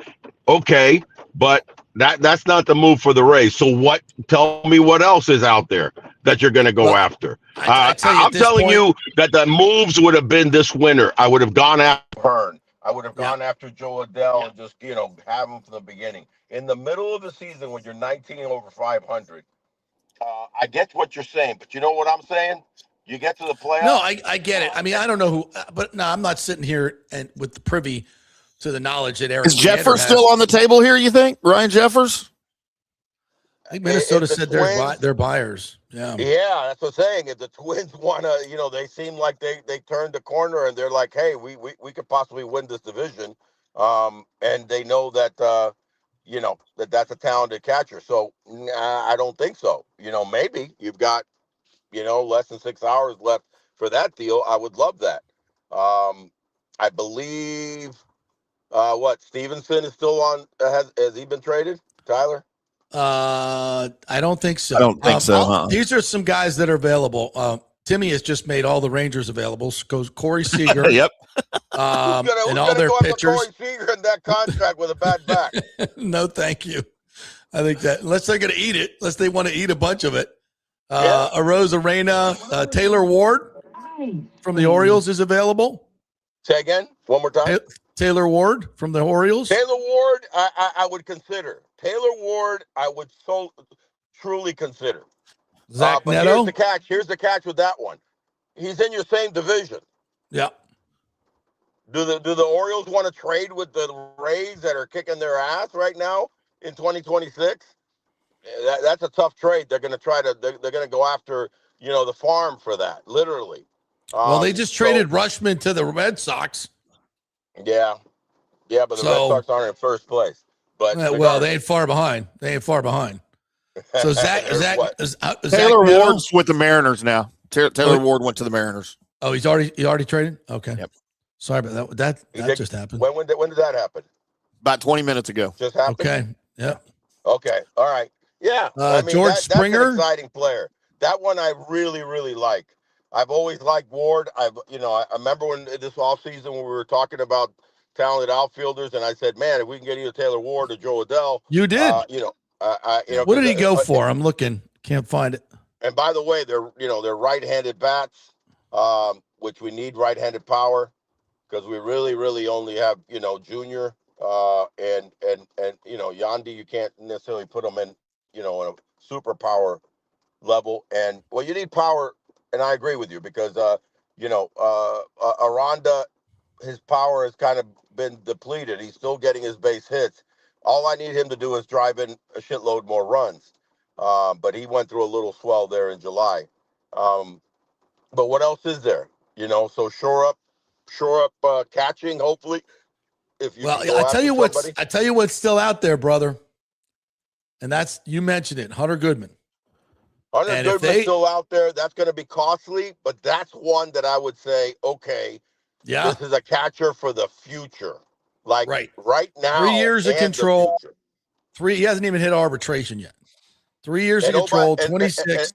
Okay, but that's not the move for the Rays. So tell me what else is out there that you're going to go after. I'm telling you that the moves would have been this winter. I would have gone after Hearn. I would have gone after Joe Adell and just, have him from the beginning. In the middle of the season when you're 19 over 500, I get what you're saying, but you know what I'm saying? You get to the playoffs. No, I get it. I mean, I don't know who, but no, I'm not sitting here and with the privy to the knowledge that Eric. Is Jeffers still on the table here, you think? Ryan Jeffers? I think Minnesota said they're buyers. Yeah. Yeah, that's what I'm saying. If the Twins want to, they seem like they turned the corner and they're like, hey, we could possibly win this division. And they know that, that's a talented catcher. So I don't think so. Maybe you've got, less than 6 hours left for that deal. I would love that. I believe, Stevenson is still on. Has he been traded, Tyler? I don't think so. I don't think so. These are some guys that are available. Timmy has just made all the Rangers available. Goes Corey Seager. Yep. And all their pitchers. Corey Seager in that contract with a bad back. No, thank you. I think that unless they're going to eat it, unless they want to eat a bunch of it. Arosa Reyna, Taylor Ward from the Orioles is available. Say again, one more time. Taylor Ward from the Orioles. Taylor Ward, I would consider. Taylor Ward, I would so truly consider. Zach but Neto. Here's the catch with that one. He's in your same division. Yeah. Do the Orioles want to trade with the Rays that are kicking their ass right now in 2026? That's a tough trade. They're going to go after, the farm for that, literally. Well, they just traded Rushman to the Red Sox. Yeah, but the Red Sox aren't in first place. But well, they ain't far behind. So Taylor Ward's with the Mariners now. Taylor Ward went to the Mariners. Oh, he already traded? Okay. Yep. Sorry about that. That just happened. When did that happen? About 20 minutes ago. Just happened? Okay. Yeah. Okay. All right. Yeah. George Springer. That's an exciting player. That one I really, really like. I've always liked Ward. I remember when this offseason when we were talking about talented outfielders, and I said, man, if we can get either Taylor Ward or Joe Adele. You did. What did he go for? I'm looking. Can't find it. And by the way, they're right-handed bats, which we need right-handed power because we really, really only have, Junior and Yandy. You can't necessarily put them in, in a super power level. And well, you need power. And I agree with you because, Aranda, his power has kind of been depleted. He's still getting his base hits. All I need him to do is drive in a shitload more runs. But he went through a little swell there in July. But what else is there? So shore up catching, hopefully. I tell you what's still out there, brother. And that's, you mentioned it, Hunter Goodman. Hunter Goodman's still out there. That's going to be costly, but that's one that I would say, okay, this is a catcher for the future. Like right now. 3 years of control. He hasn't even hit arbitration yet. 3 years of control, 26.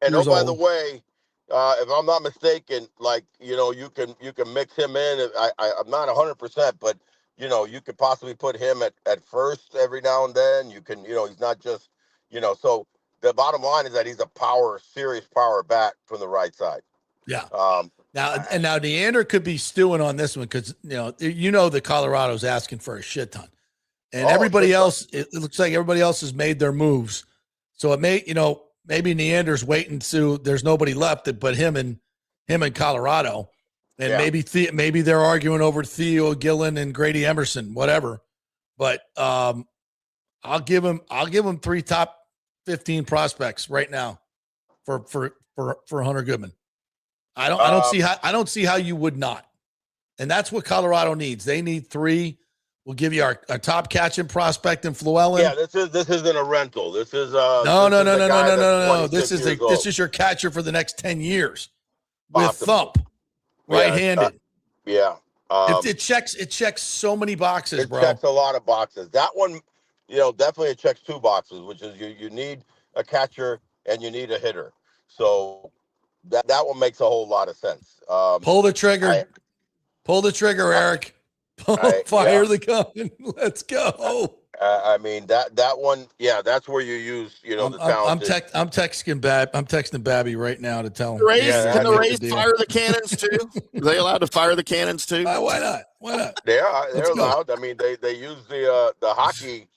And by the way, if I'm not mistaken, like, you can mix him in. I'm not 100%, but, you could possibly put him at first every now and then. You can, he's not just, so the bottom line is that he's a serious power bat from the right side. Yeah. Now Neander could be stewing on this one because, the Colorado's asking for a shit ton. And everybody else, it looks like everybody else has made their moves. So it may, maybe Neander's waiting to, there's nobody left but him and Colorado. And maybe they're arguing over Theo Gillen and Grady Emerson, whatever. But I'll give him 3 top 15 prospects right now for Hunter Goodman. I don't see how you would not. And that's what Colorado needs. They need 3. We'll give you our top catching prospect in Llewellyn. Yeah, this isn't a rental. This is no. This is your catcher for the next 10 years with thump, right-handed. It checks so many boxes, bro. It checks a lot of boxes. That one, definitely it checks 2 boxes, which is you need a catcher and you need a hitter. So that one makes a whole lot of sense. Pull the trigger. Pull the trigger, Eric. Fire the gun. Let's go. I mean that one, that's where you use, the talent. I'm texting Babby right now to tell him. Can the Rays fire the cannons too? Are they allowed to fire the cannons too? Why not? They're allowed. I mean, they use the hockey,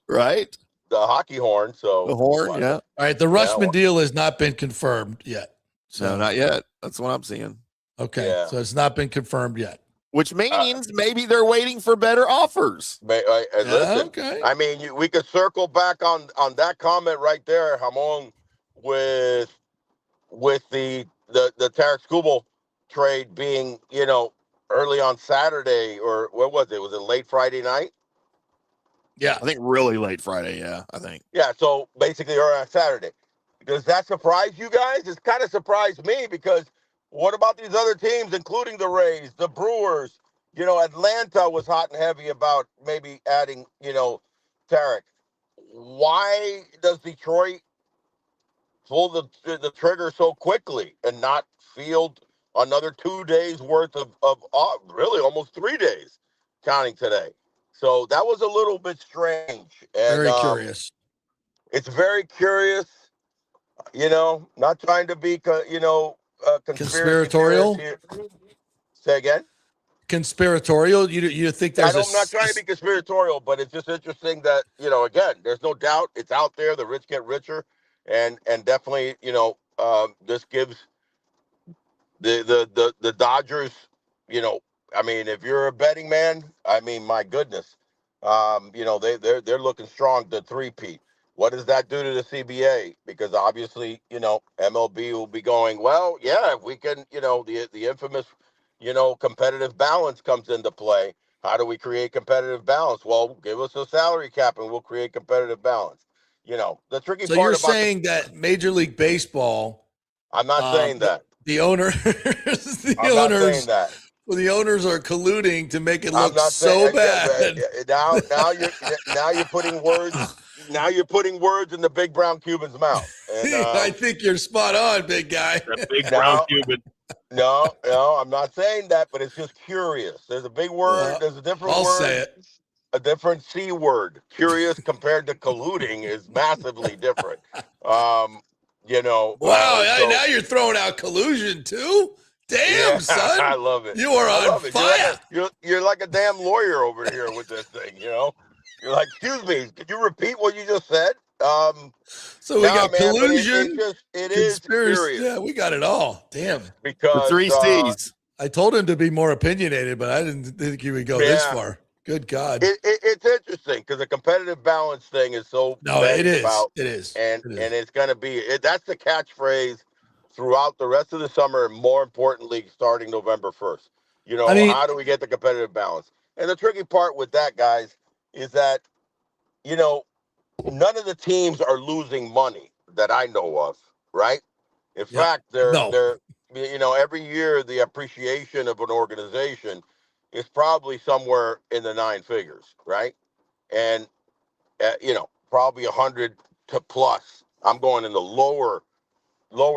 right? The hockey horn. So the horn, yeah. All right, the Rushman deal has not been confirmed yet. So no, not yet. That's what I'm seeing. Okay, so it's not been confirmed yet. Which means maybe they're waiting for better offers. Listen, I mean, we could circle back on that comment right there, Hamon, with the Tarek Skubal trade being, early on Saturday, or what was it? Was it late Friday night? Yeah, I think really late Friday. Yeah, I think. Yeah, so basically early on Saturday. Does that surprise you guys? It's kind of surprised me because. What about these other teams, including the Rays, the Brewers? Atlanta was hot and heavy about maybe adding, Tarek. Why does Detroit pull the trigger so quickly and not field another 2 days worth of really almost 3 days, counting today? So that was a little bit strange. And, very curious. It's very curious. Not trying to be, conspiratorial. Say again. Conspiratorial. You think there's? I'm not trying to be conspiratorial, but it's just interesting that again, there's no doubt it's out there. The rich get richer, and definitely this gives the Dodgers. I mean, if you're a betting man, I mean, my goodness, they're looking strong to 3-peat. What does that do to the CBA? Because obviously, MLB will be going, well, yeah, if we can, the infamous, competitive balance comes into play. How do we create competitive balance? Well, give us a salary cap and we'll create competitive balance. The tricky So you're part about saying that Major League Baseball, I'm not saying the, that. the owner, the I'm not saying owners, that. well, the owners are colluding to make it I'm look not saying so bad. now you're putting words in the big brown Cuban's mouth. And I think you're spot on, big guy. That big brown now Cuban. no, I'm not saying that, but it's just curious. There's a big word, there's a different I'll word, say it. a different C word. Curious compared to colluding is massively different. Wow, So now you're throwing out collusion too? Damn, yeah, son. I love it. You are I on love it. fire. You're like a damn lawyer over here with this thing. You're like, excuse me, could you repeat what you just said? So we Nah, got man, but collusion, it is conspiracy. curious Yeah, we got it all. Damn. The because three C's. I told him to be more opinionated, but I didn't think he would go this yeah, far. Good God. it's interesting because the competitive balance thing is so No, it bandied is. about, It is. and It is. and it's going to be that's the catchphrase throughout the rest of the summer, and more importantly, starting November 1st. I mean, How do we get the competitive balance? And the tricky part with that, guys, is that you know none of the teams are losing money that I know of, right? In yep. fact, No. every year the appreciation of an organization is probably somewhere in the nine figures, right? And probably 100 to plus. I'm going in the lower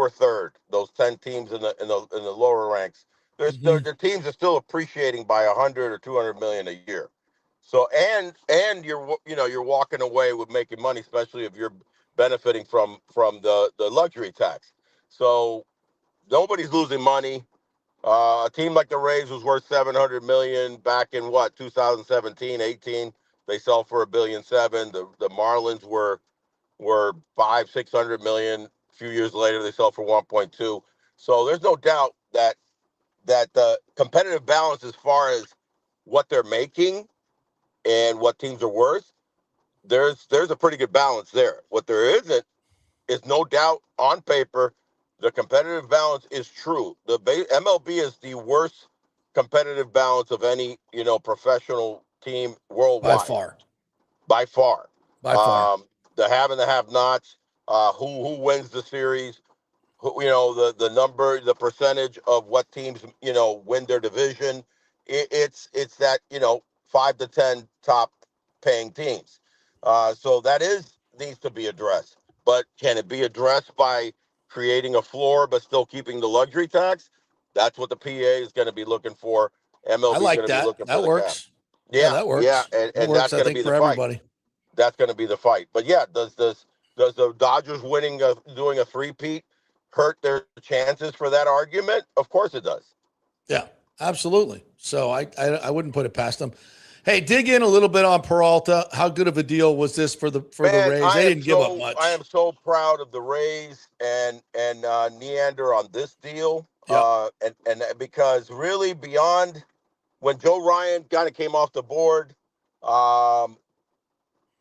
third. Those 10 teams in the lower ranks. The teams are still appreciating by 100 or 200 million a year. So and you're walking away with making money, especially if you're benefiting from the luxury tax. So nobody's losing money. A team like the Rays was worth 700 million back in 2017, 18. They sell for $1.7 billion. The Marlins were 500-600 million. A few years later, they sell for 1.2. So there's no doubt that the competitive balance, as far as what they're making and what teams are worth, there's a pretty good balance there. What there isn't is no doubt on paper, the competitive balance is true. The MLB is the worst competitive balance of any professional team By worldwide far. by far. By far. The have and the have-nots, who wins the series, the number, the percentage of what teams win their division. It's that 5 to 10 top paying teams. So that needs to be addressed. But can it be addressed by creating a floor but still keeping the luxury tax? That's what the PA is going to be looking for. I MLB is like going to be that. looking for That the cap. works. Yeah, Yeah, that yeah, works. That and works, that's I going to think, be the for fight. everybody. That's going to be the fight. But yeah, does the Dodgers winning doing a three-peat hurt their chances for that argument? Of course it does. Yeah, absolutely. So I wouldn't put it past them. Hey, dig in a little bit on Peralta. How good of a deal was this for the Man, Rays? They didn't give up much. I am so proud of the Rays and Neander on this deal. Yep. And because really beyond when Joe Ryan kind of came off the board, Tarek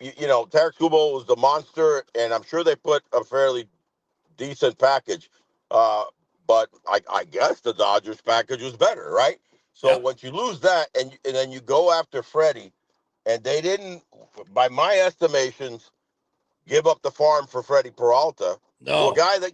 Skubal was the monster, and I'm sure they put a fairly decent package. Uh, but I guess the Dodgers package was better, right? So Yep. once you lose that and then you go after Freddie, and they didn't, by my estimations, give up the farm for Freddy Peralta to a No. guy that,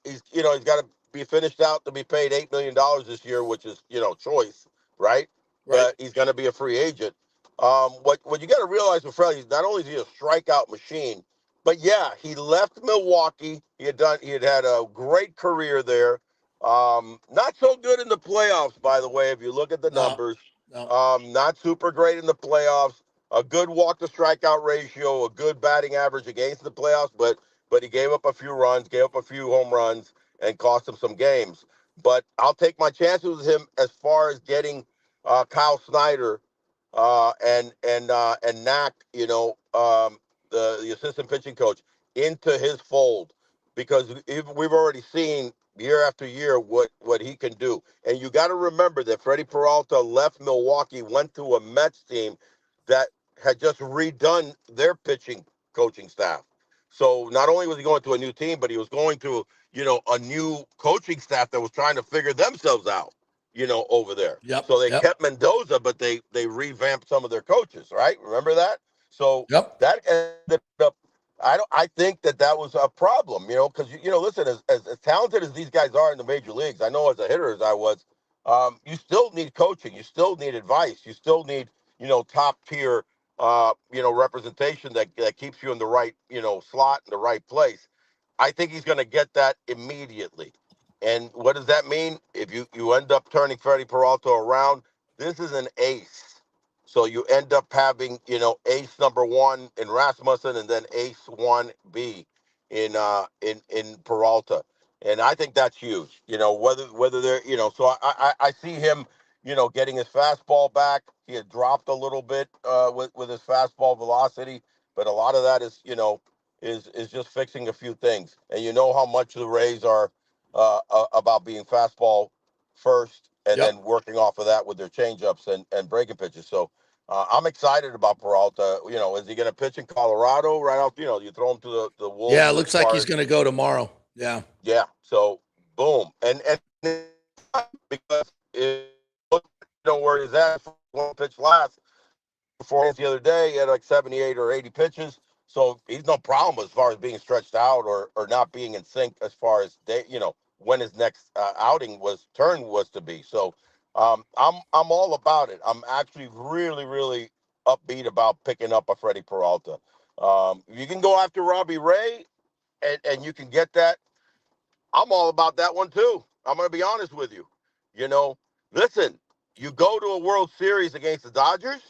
he's got to be finished out to be paid $8 million this year, which is, choice, right? Right. But he's going to be a free agent. What you got to realize with Freddie is not only is he a strikeout machine, but yeah, he left Milwaukee. He had had a great career there. Not so good in the playoffs, by the way, if you look at the No. numbers. No. Not super great in the playoffs. A good walk to strikeout ratio, a good batting average against the playoffs, but he gave up a few runs, gave up a few home runs, and cost him some games. But I'll take my chances with him as far as getting Kyle Snyder and Knack, the assistant pitching coach, into his fold, because we've already seen year after year what he can do. And you got to remember that Freddie Peralta left Milwaukee, went to a Mets team that had just redone their pitching coaching staff. So not only was he going to a new team, but he was going to, a new coaching staff that was trying to figure themselves out, over there. Yep. So they Yep. kept Mendoza, but they revamped some of their coaches, right? Remember that? So Yep. that ended up. I think that was a problem, because listen, as talented as these guys are in the major leagues, I know as a hitter as I was, you still need coaching, you still need advice, you still need top tier representation that keeps you in the right slot in the right place. I think he's going to get that immediately. And what does that mean? If you end up turning Freddy Peralta around, this is an ace. So you end up having, ace number one in Rasmussen and then ace 1B in Peralta. And I think that's huge, whether they're, so I see him, getting his fastball back. He had dropped a little bit with his fastball velocity, but a lot of that is, is just fixing a few things. And you know how much the Rays are about being fastball first and then working off of that with their changeups and breaking pitches. So I'm excited about Peralta. Is he going to pitch in Colorado right off? You throw him to the Wolves. Yeah, it looks like he's going to go tomorrow. Yeah. Yeah. So boom. And because where he's at, one pitch last performance the other day, he had like 78 or 80 pitches. So he's no problem as far as being stretched out or not being in sync as far as when his next turn was to be. So I'm all about it. I'm actually really, really upbeat about picking up a Freddy Peralta. You can go after Robbie Ray and you can get that. I'm all about that one too. I'm going to be honest with you. Listen, you go to a World Series against the Dodgers,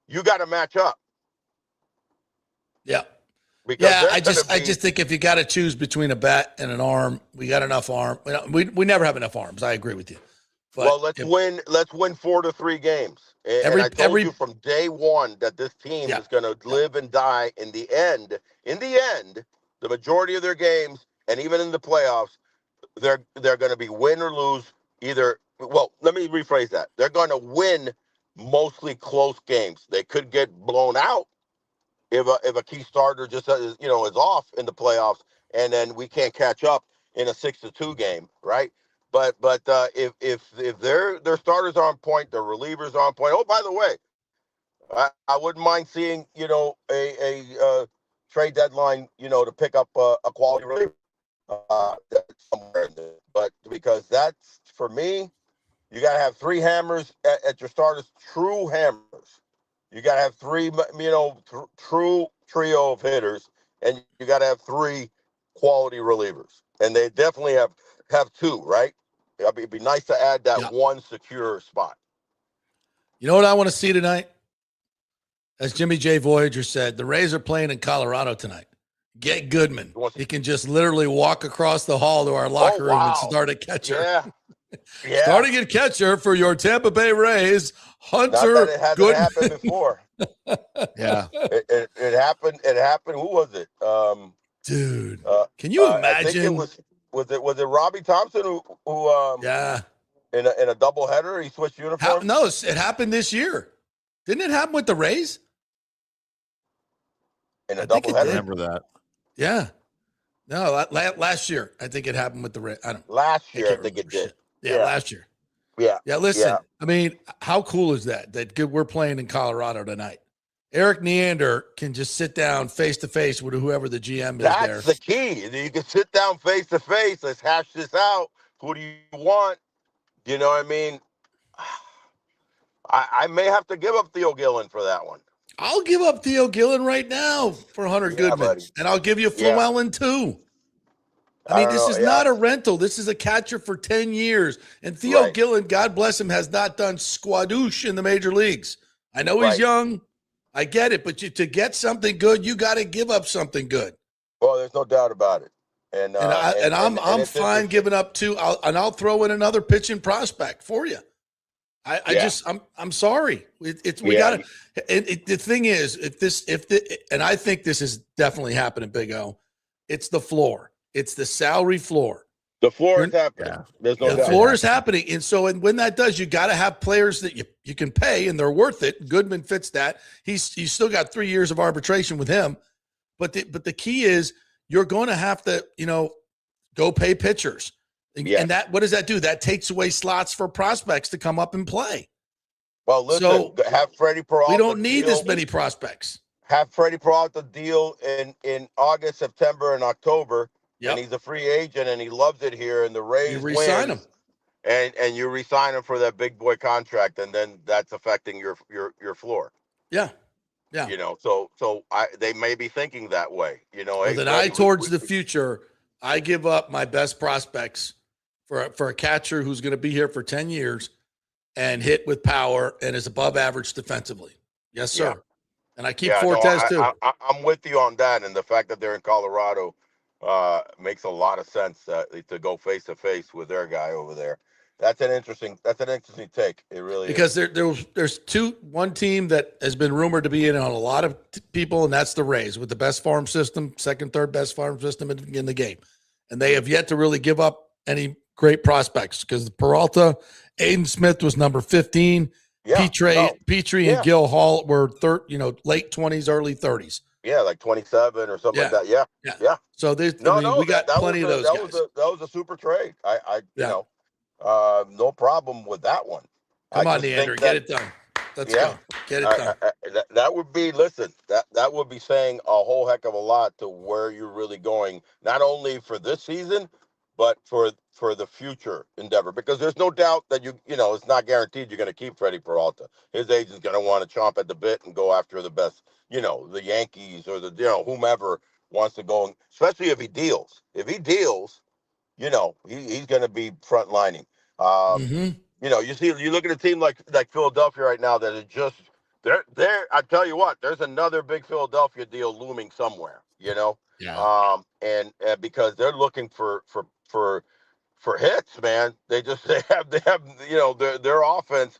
you got to match up. Yeah. Because I just think if you got to choose between a bat and an arm, we got enough arm. We never have enough arms. I agree with you. But well, let's win 4-3 games. And I told you from day one that this team is going to live and die in the end. In the end, the majority of their games, and even in the playoffs, they're going to be win or lose. Either, well, let me rephrase that. They're going to win mostly close games. They could get blown out if a key starter just is off in the playoffs, and then we can't catch up in a 6-2 game, right? But if their starters are on point, their relievers are on point. Oh, by the way, I wouldn't mind seeing a trade deadline to pick up a quality reliever somewhere in there. But because that's, for me, you got to have three hammers at your starters, true hammers. You got to have three, true trio of hitters, and you got to have three quality relievers. And they definitely have two, right? It'd be nice to add that one secure spot. You know what I want to see tonight? As Jimmy J. Voyager said, the Rays are playing in Colorado tonight. Get Goodman. He can just literally walk across the hall to our locker room and start a catcher. Yeah. Starting at catcher for your Tampa Bay Rays, Hunter Not that it hasn't Goodman. happened before. Yeah. It happened. It happened. Who was it? Dude, can you imagine? I think was it Robbie Thompson who in a doubleheader he switched uniforms? No, it happened this year. Didn't it happen with the Rays? In a doubleheader? I remember that. Yeah. No, last year I think it happened with the Rays. Last year I think it did. Yeah, last year. Yeah. Yeah, listen. I mean, how cool is that we're playing in Colorado tonight? Eric Neander can just sit down face to face with whoever the GM is there. That's the key. You can sit down face to face. Let's hash this out. Who do you want? You know what I mean? I may have to give up Theo Gillen for that one. I'll give up Theo Gillen right now for Hunter Goodman. Buddy. And I'll give you Llewellyn too. I mean, this is not a rental. This is a catcher for 10 years. And Theo Gillen, God bless him, has not done squadoosh in the major leagues. I know he's young. I get it. But to get something good, you got to give up something good. Well, there's no doubt about it. And I'm fine giving up two. I'll throw in another pitching prospect for you. I'm sorry. We got to. The thing is, and I think this is definitely happening, Big O. It's the floor. It's the salary floor. The floor is happening. Yeah. There's no doubt. The floor is happening, and so when that does, you got to have players that you can pay, and they're worth it. Goodman fits that. He's still got 3 years of arbitration with him, But the key is you're going to have to, go pay pitchers. Yes. And what does that do? That takes away slots for prospects to come up and play. Well, listen, So have Freddy Peralta. We don't need this many prospects. Have Freddy Peralta deal in August, September, and October. Yep. And he's a free agent, and he loves it here. And the Rays You re-sign win, him. and you re-sign him for that big boy contract, and then that's affecting your floor. Yeah. So they may be thinking that way. With an eye towards the future, I give up my best prospects for a catcher who's going to be here for 10 years and hit with power and is above average defensively. Yes, sir. Yeah. And I keep Fortes too. I'm with you on that, and the fact that they're in Colorado makes a lot of sense to go face to face with their guy over there. That's an interesting take. It really because is. there's one team that has been rumored to be in on a lot of people, and that's the Rays with the best farm system, second, third best farm system in the game, and they have yet to really give up any great prospects because Peralta, Aiden Smith was number 15. Yeah, Petrie and Gil Hall were late 20s, early 30s. Yeah, like 27 or something like that. Yeah. So we got plenty of those guys. That was a super trade. No problem with that one. Come on, Leander, get it done. Let's go. Get it done. That would be, that would be saying a whole heck of a lot to where you're really going, not only for this season, but for the future endeavor, because there's no doubt that it's not guaranteed you're going to keep Freddy Peralta. His agent's going to want to chomp at the bit and go after the best, the Yankees or whomever wants to go, especially if he deals. If he deals, he's going to be frontlining. You look at a team like Philadelphia right now that is just they're. I tell you what, there's another big Philadelphia deal looming somewhere. And because they're looking for hits, man. They have their offense.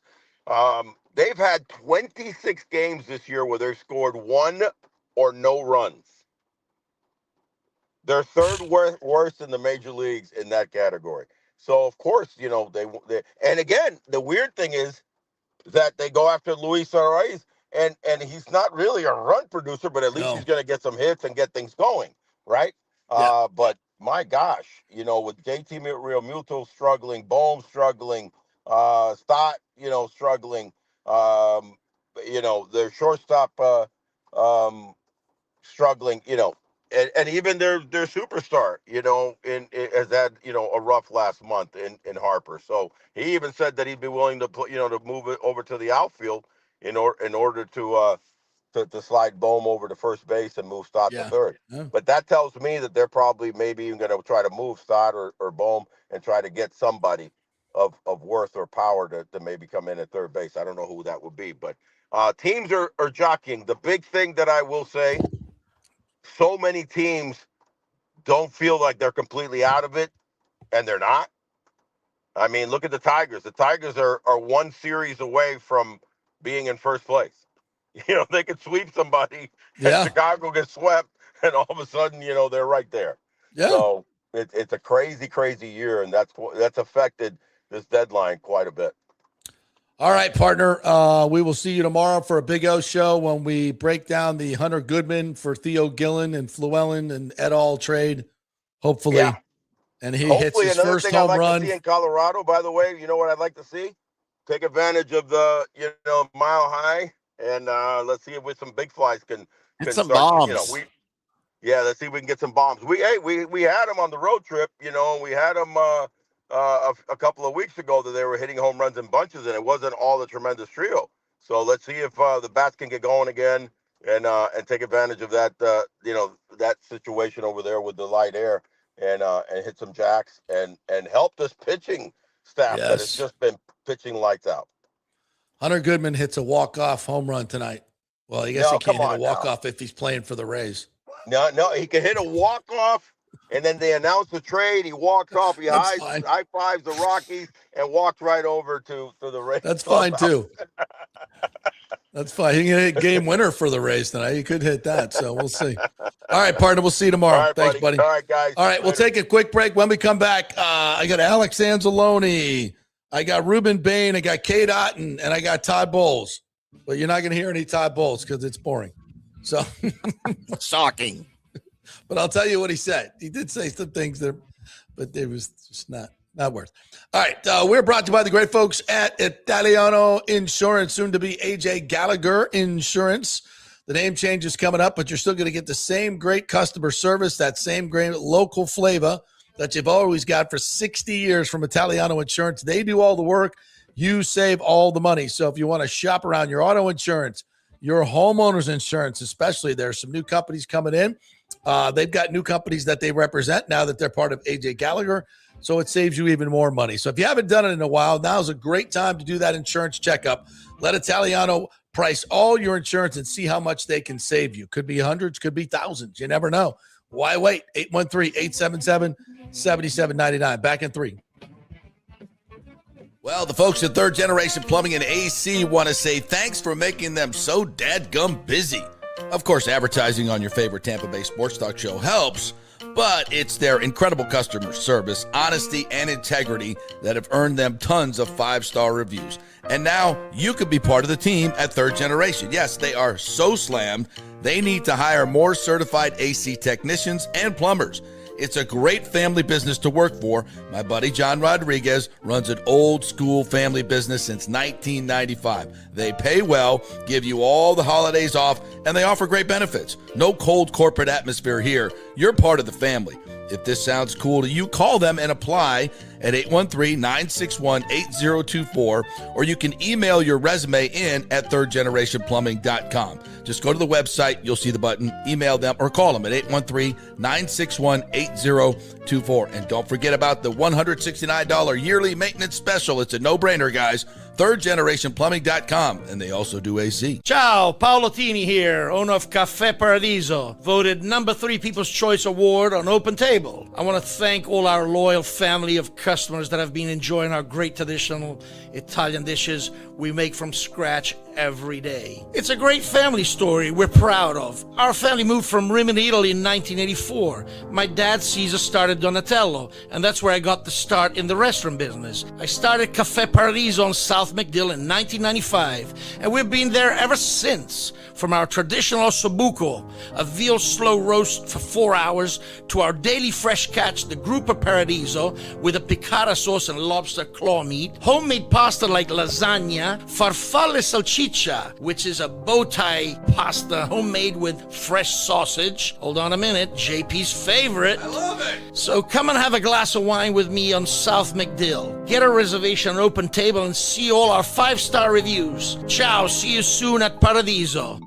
They've had 26 games this year where they've scored 1 or no runs. They're third worst in the major leagues in that category. So of course, they and again, the weird thing is that they go after Luis Arias, and he's not really a run producer, but at least he's going to get some hits and get things going, right? Yeah. But my gosh, with JT Realmuto struggling, Bohm struggling, Stott, struggling, their shortstop struggling, and even their superstar, has had, a rough last month in Harper. So he even said that he'd be willing to put, to move it over to the outfield in order to slide Bohm over to first base and move Stott to third. Yeah. But that tells me that they're probably maybe even going to try to move Stott or Bohm and try to get somebody of worth or power to maybe come in at third base. I don't know who that would be, but teams are jockeying. The big thing that I will say, so many teams don't feel like they're completely out of it, and they're not. I mean, look at the Tigers. The Tigers are one series away from being in first place. They could sweep somebody, and Chicago gets swept, and all of a sudden, they're right there. Yeah. So it's a crazy, crazy year, and that's affected this deadline quite a bit. All right, partner. We will see you tomorrow for a Big O show when we break down the Hunter Goodman for Theo Gillen and Llewellyn and et al. Trade, hopefully. Yeah. And he hits his first home I'd like run. to see in Colorado, by the way, you know what I'd like to see? Take advantage of the, mile high, and let's see if with some big flies can some start, bombs. Let's see if we can get some bombs. We had them on the road trip, and we had them a couple of weeks ago that they were hitting home runs in bunches, and it wasn't all the tremendous trio. So let's see if the bats can get going again and take advantage of that that situation over there with the light air and hit some jacks and help this pitching staff that has just been pitching lights out. Hunter Goodman hits a walk-off home run tonight. Well, I guess he can't hit a walk-off if he's playing for the Rays. No, he can hit a walk-off, and then they announce the trade. He walks off, he high-fives the Rockies, and walks right over to the Rays. That's fine, too. That's fine. He can hit game winner for the Rays tonight. He could hit that, so we'll see. All right, partner, we'll see you tomorrow. All right, Thanks, buddy. All right, guys. All right, we'll take a quick break. When we come back, I got Alex Anzalone, I got Ruben Bain, I got Kate Otten, and I got Todd Bowles. But you're not going to hear any Todd Bowles because it's boring. So Shocking. But I'll tell you what he said. He did say some things there, but it was just not worth. All right. We're brought to you by the great folks at Italiano Insurance, soon to be AJ Gallagher Insurance. The name change is coming up, but you're still going to get the same great customer service, that same great local flavor that you've always got for 60 years from Italiano Insurance. They do all the work. You save all the money. So if you want to shop around your auto insurance, your homeowner's insurance, especially, there's some new companies coming in. They've got new companies that they represent now that they're part of AJ Gallagher. So it saves you even more money. So if you haven't done it in a while, now's a great time to do that insurance checkup. Let Italiano price all your insurance and see how much they can save you. Could be hundreds, could be thousands. You never know. Why wait? 813-877-7799. Back in 3. Well, the folks at Third Generation Plumbing and AC want to say thanks for making them so dadgum busy. Of course, advertising on your favorite Tampa Bay sports talk show helps, but it's their incredible customer service, honesty, and integrity that have earned them tons of 5-star reviews. And now you could be part of the team at Third Generation. Yes, they are so slammed, they need to hire more certified AC technicians and plumbers. It's a great family business to work for. My buddy John Rodriguez runs an old school family business since 1995. They pay well, give you all the holidays off, and they offer great benefits. No cold corporate atmosphere here. You're part of the family. If this sounds cool to you, call them and apply at 813-961-8024, or you can email your resume in at thirdgenerationplumbing.com. Just go to the website, you'll see the button, email them, or call them at 813-961-8024. And don't forget about the $169 yearly maintenance special. It's a no-brainer, guys. thirdgenerationplumbing.com, and they also do AC. Ciao, Paolo Tini here, owner of Caffè Paradiso, voted number 3 People's Choice Award on Open Table. I want to thank all our loyal family of customers that have been enjoying our great traditional Italian dishes we make from scratch every day. It's a great family story we're proud of. Our family moved from Rimini, Italy in 1984. My dad, Caesar, started Donatello, and that's where I got the start in the restaurant business. I started Caffè Paradiso on South McDill in 1995, and we've been there ever since. From our traditional ossobuco, a veal slow roast for 4 hours, to our daily fresh catch, the Gruppo Paradiso, with a piccata sauce and lobster claw meat, homemade pasta like lasagna, farfalle salchicha, which is a bow tie pasta homemade with fresh sausage. Hold on a minute, JP's favorite. I love it. So come and have a glass of wine with me on South McDill. Get a reservation on Open Table and see all our 5-star reviews. Ciao, see you soon at Paradiso.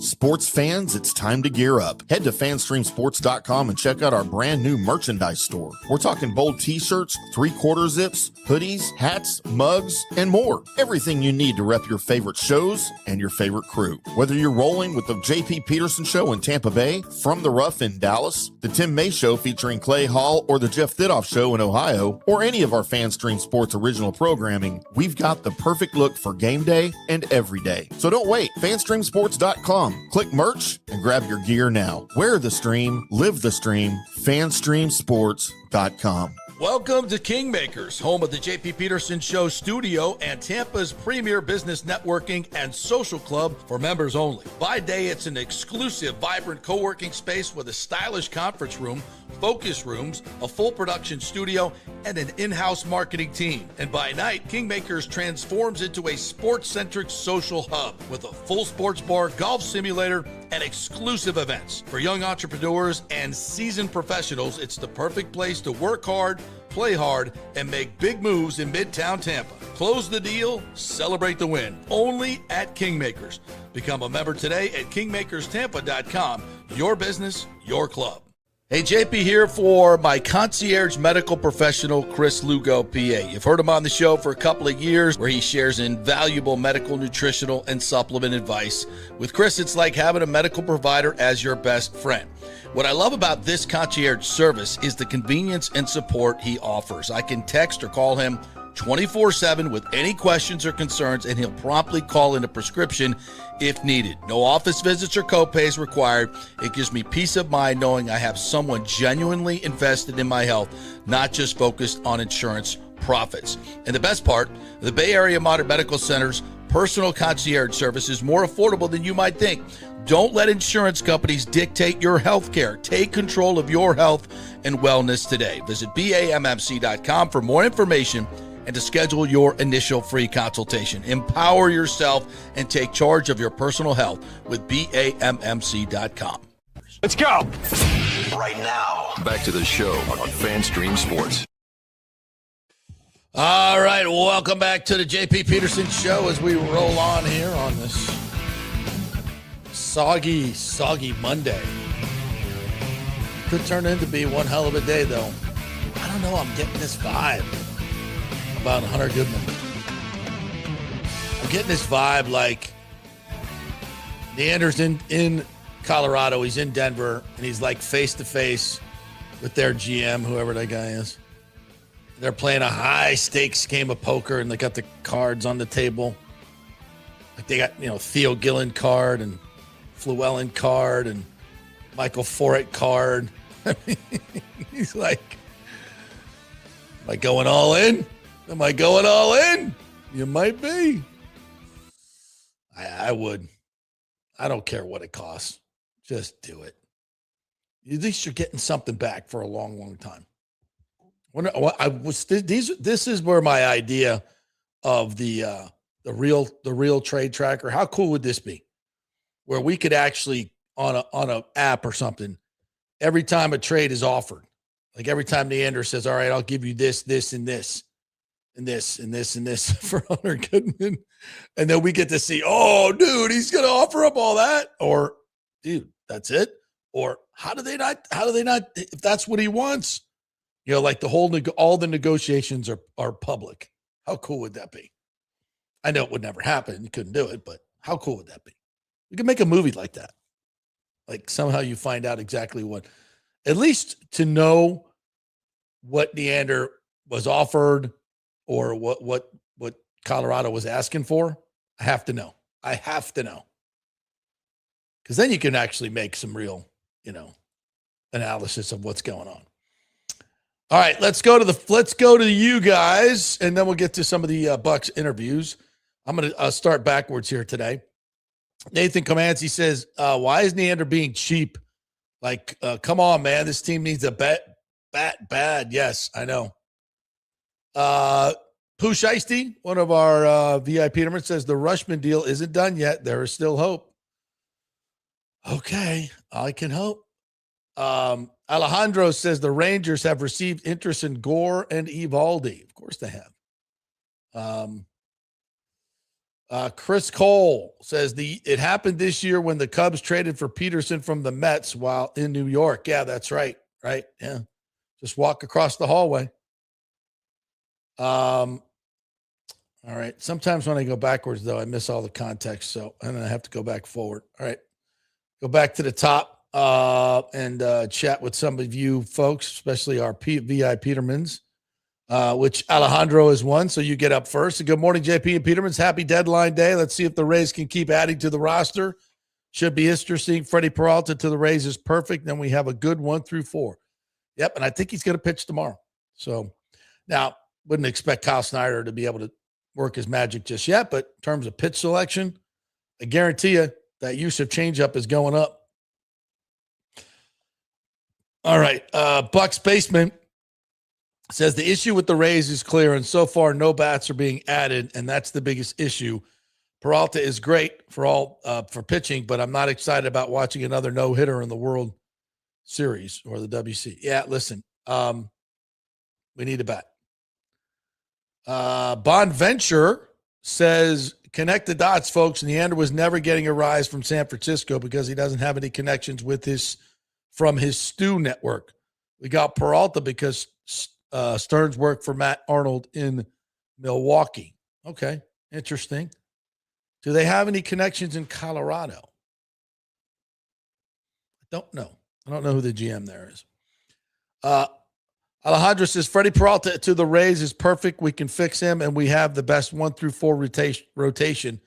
Sports fans, it's time to gear up. Head to fanstreamsports.com and check out our brand new merchandise store. We're talking bold t-shirts, 3/4 zips, hoodies, hats, mugs, and more. Everything you need to rep your favorite shows and your favorite crew. Whether you're rolling with the JP Peterson Show in Tampa Bay, From the Rough in Dallas, the Tim May Show featuring Clay Hall, or the Jeff Thidoff Show in Ohio, or any of our FanStream Sports original programming, we've got the perfect look for game day and every day. So don't wait. fanstreamsports.com. Click merch and grab your gear now. Wear the stream, live the stream, fanstreamsports.com. Welcome to Kingmakers, home of the JP Peterson Show studio and Tampa's premier business networking and social club for members only. By day, it's an exclusive, vibrant co-working space with a stylish conference room, focus rooms, a full production studio, and an in-house marketing team. And by night, Kingmakers transforms into a sports-centric social hub with a full sports bar, golf simulator, and exclusive events. For young entrepreneurs and seasoned professionals, it's the perfect place to work hard, play hard, and make big moves in Midtown Tampa. Close the deal, celebrate the win. Only at Kingmakers. Become a member today at kingmakerstampa.com. Your business, your club. Hey, JP here for my concierge medical professional, Chris Lugo, PA. You've heard him on the show for a couple of years where he shares invaluable medical, nutritional, and supplement advice. With Chris, it's like having a medical provider as your best friend. What I love about this concierge service is the convenience and support he offers. I can text or call him 24/7 with any questions or concerns, and he'll promptly call in a prescription if needed. No office visits or copays required. It gives me peace of mind knowing I have someone genuinely invested in my health, not just focused on insurance profits. And the best part, the Bay Area Modern Medical Center's personal concierge service is more affordable than you might think. Don't let insurance companies dictate your health care. Take control of your health and wellness today. Visit BAMMC.com for more information and to schedule your initial free consultation. Empower yourself and take charge of your personal health with BAMMC.com. Let's go. Right now. Back to the show on FanStream Sports. All right, welcome back to the JP Peterson Show as we roll on here on this soggy Monday. Could turn into be one hell of a day, though. I don't know, I'm getting this vibe about Hunter Goodman. I'm getting this vibe like Neander's in Colorado, he's in Denver, and he's like face-to-face with their GM, whoever that guy is. They're playing a high-stakes game of poker, and they got the cards on the table. Like they got, Theo Gillen card and Llewellyn card and Michael Forett card. I mean, he's like, am I going all in? Am I going all in? You might be. I would. I don't care what it costs. Just do it. At least you're getting something back for a long, long time. This is where my idea of the real trade tracker. How cool would this be? Where we could actually on a app or something, every time a trade is offered, like every time Neander says, "All right, I'll give you this, this, and this, and this, and this, and this for Hunter Goodman," and then we get to see, oh, dude, he's gonna offer up all that, or dude, that's it, or how do they not? If that's what he wants. Like all the negotiations are public. How cool would that be? I know it would never happen. You couldn't do it, but how cool would that be? You could make a movie like that. Like somehow you find out exactly what, at least to know what Neander was offered or what Colorado was asking for. I have to know. Because then you can actually make some real, analysis of what's going on. All right, let's go to you guys, and then we'll get to some of the Bucs interviews. I'm going to start backwards here today. Nathan Comanzi says, why is Neander being cheap? Like, come on, man, this team needs a bat bad. Yes, I know. Pooh Shiesty, one of our VIP Peterman, says the Rushman deal isn't done yet. There is still hope. Okay, I can hope. Alejandro says the Rangers have received interest in Gore and Evaldi. Of course they have. Chris Cole says it happened this year when the Cubs traded for Peterson from the Mets while in New York. Yeah, that's right. Right. Yeah. Just walk across the hallway. All right. Sometimes when I go backwards, though, I miss all the context. So and I have to go back forward. All right. Go back to the top. And chat with some of you folks, especially our VI Petermans, which Alejandro is one. So you get up first. And good morning, JP and Petermans. Happy deadline day. Let's see if the Rays can keep adding to the roster. Should be interesting. Freddy Peralta to the Rays is perfect. Then we have a good 1 through 4. Yep. And I think he's going to pitch tomorrow. So now wouldn't expect Kyle Snyder to be able to work his magic just yet. But in terms of pitch selection, I guarantee you that use of changeup is going up. All right. Bucs Basement says the issue with the Rays is clear, and so far no bats are being added, and that's the biggest issue. Peralta is great for pitching, but I'm not excited about watching another no-hitter in the World Series or the WC. Yeah, listen, we need a bat. Bonventure says, connect the dots, folks. Neander was never getting a rise from San Francisco because he doesn't have any connections from his Stu network. We got Peralta because Stearns worked for Matt Arnold in Milwaukee. Okay, interesting. Do they have any connections in Colorado? I don't know. I don't know who the GM there is. Alejandro says, Freddy Peralta to the Rays is perfect. We can fix him, and we have the best 1 through 4 rotation.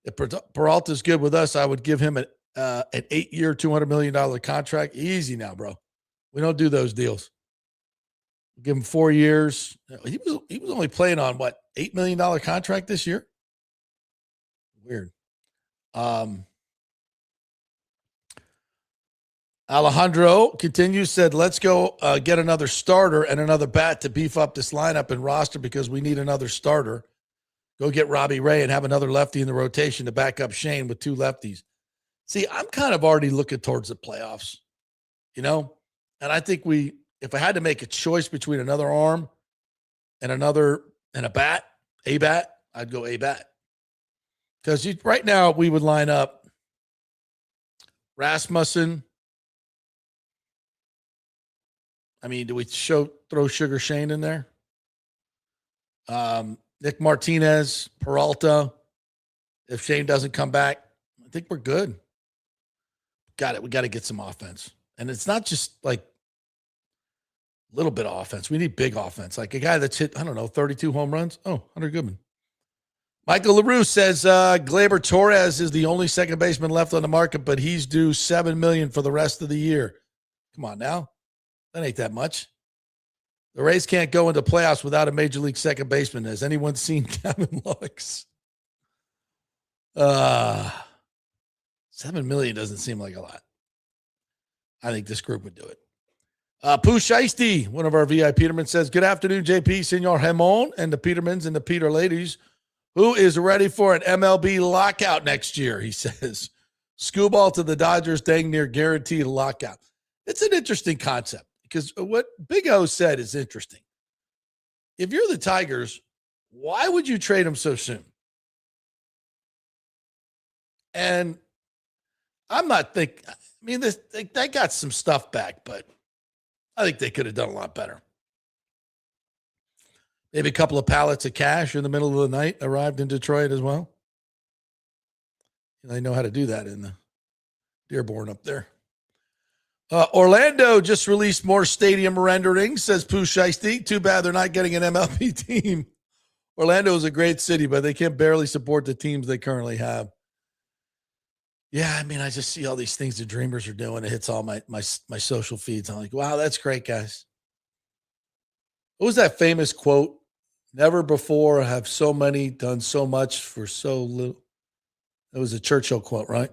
If Peralta is good with us, I would give him an 8-year, $200 million contract. Easy now, bro. We don't do those deals. Give him 4 years. He was only playing on what, $8 million contract this year? Weird. Alejandro continues, said, let's go get another starter and another bat to beef up this lineup and roster because we need another starter. Go get Robbie Ray and have another lefty in the rotation to back up Shane with two lefties. See, I'm kind of already looking towards the playoffs, you know? And I think if I had to make a choice between another arm and a bat, I'd go a bat. Because right now we would line up Rasmussen. I mean, do we throw Sugar Shane in there? Nick Martinez, Peralta. If Shane doesn't come back, I think we're good. Got it. We got to get some offense. And it's not just like a little bit of offense. We need big offense. Like a guy that's hit, 32 home runs. Oh, Hunter Goodman. Michael LaRue says Gleyber Torres is the only second baseman left on the market, but he's due $7 million for the rest of the year. Come on now. That ain't that much. The Rays can't go into playoffs without a major league second baseman. Has anyone seen Kevin Lux? $7 million doesn't seem like a lot. I think this group would do it. Pooh Shiesty, one of our VIP Petermen, says, good afternoon, JP, Senor Ramon, and the Petermans and the Peter ladies. Who is ready for an MLB lockout next year? He says, Scooball to the Dodgers, dang near guaranteed lockout. It's an interesting concept because what Big O said is interesting. If you're the Tigers, why would you trade them so soon? And I'm not thinking, they got some stuff back, but I think they could have done a lot better. Maybe a couple of pallets of cash in the middle of the night arrived in Detroit as well. They know how to do that in the Dearborn up there. Orlando just released more stadium renderings, says Pooh Shiesty. Too bad they're not getting an MLB team. Orlando is a great city, but they can barely support the teams they currently have. Yeah, I just see all these things the Dreamers are doing. It hits all my social feeds. I'm like, wow, that's great, guys. What was that famous quote? Never before have so many done so much for so little. That was a Churchill quote, right?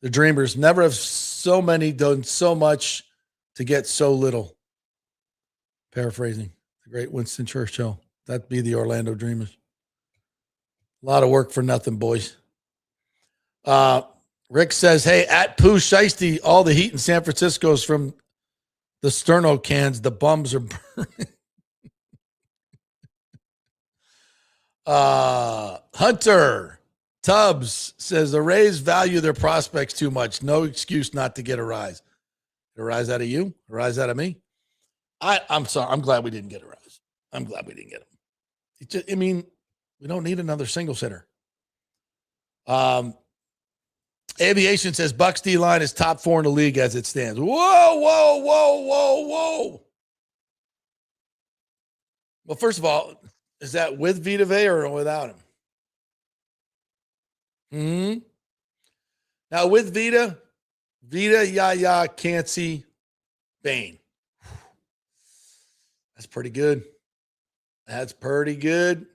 The Dreamers never have so many done so much to get so little. Paraphrasing the great Winston Churchill. That'd be the Orlando Dreamers. A lot of work for nothing, boys. Rick says, hey, at Pooh Shiesty, all the heat in San Francisco is from the Sterno cans. The bums are burning. Hunter Tubbs says the Rays value their prospects too much. No excuse not to get a rise. Get a rise out of you? A rise out of me? I'm sorry. I'm glad we didn't get a rise. I'm glad we didn't get him. We don't need another single hitter. Aviation says Bucs D-line is top 4 in the league as it stands. Whoa. Well, first of all, is that with Vita Vea or without him? Now with Vita, Yaya, Cansey, Bain. That's pretty good. Pretty good.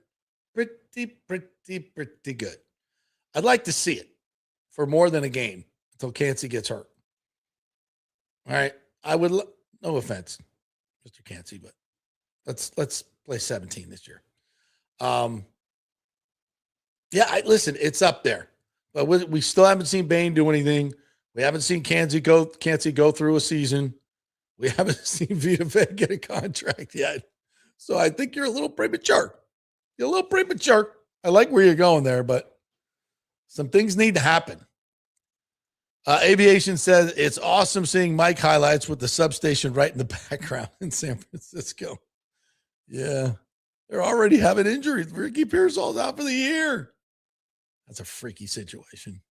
I'd like to see it for more than a game until Cansey gets hurt. All right. I would, no offense, Mr. Cansey, but let's play 17 this year. Listen, it's up there, but we still haven't seen Bain do anything. We haven't seen Cansey go through a season. We haven't seen Vita Vea get a contract yet. So I think you're a little premature. I like where you're going there, but some things need to happen. Aviation says it's awesome seeing Mike highlights with the substation right in the background in San Francisco. Yeah. They're already having injuries. Ricky Pearsall's out for the year. That's a freaky situation.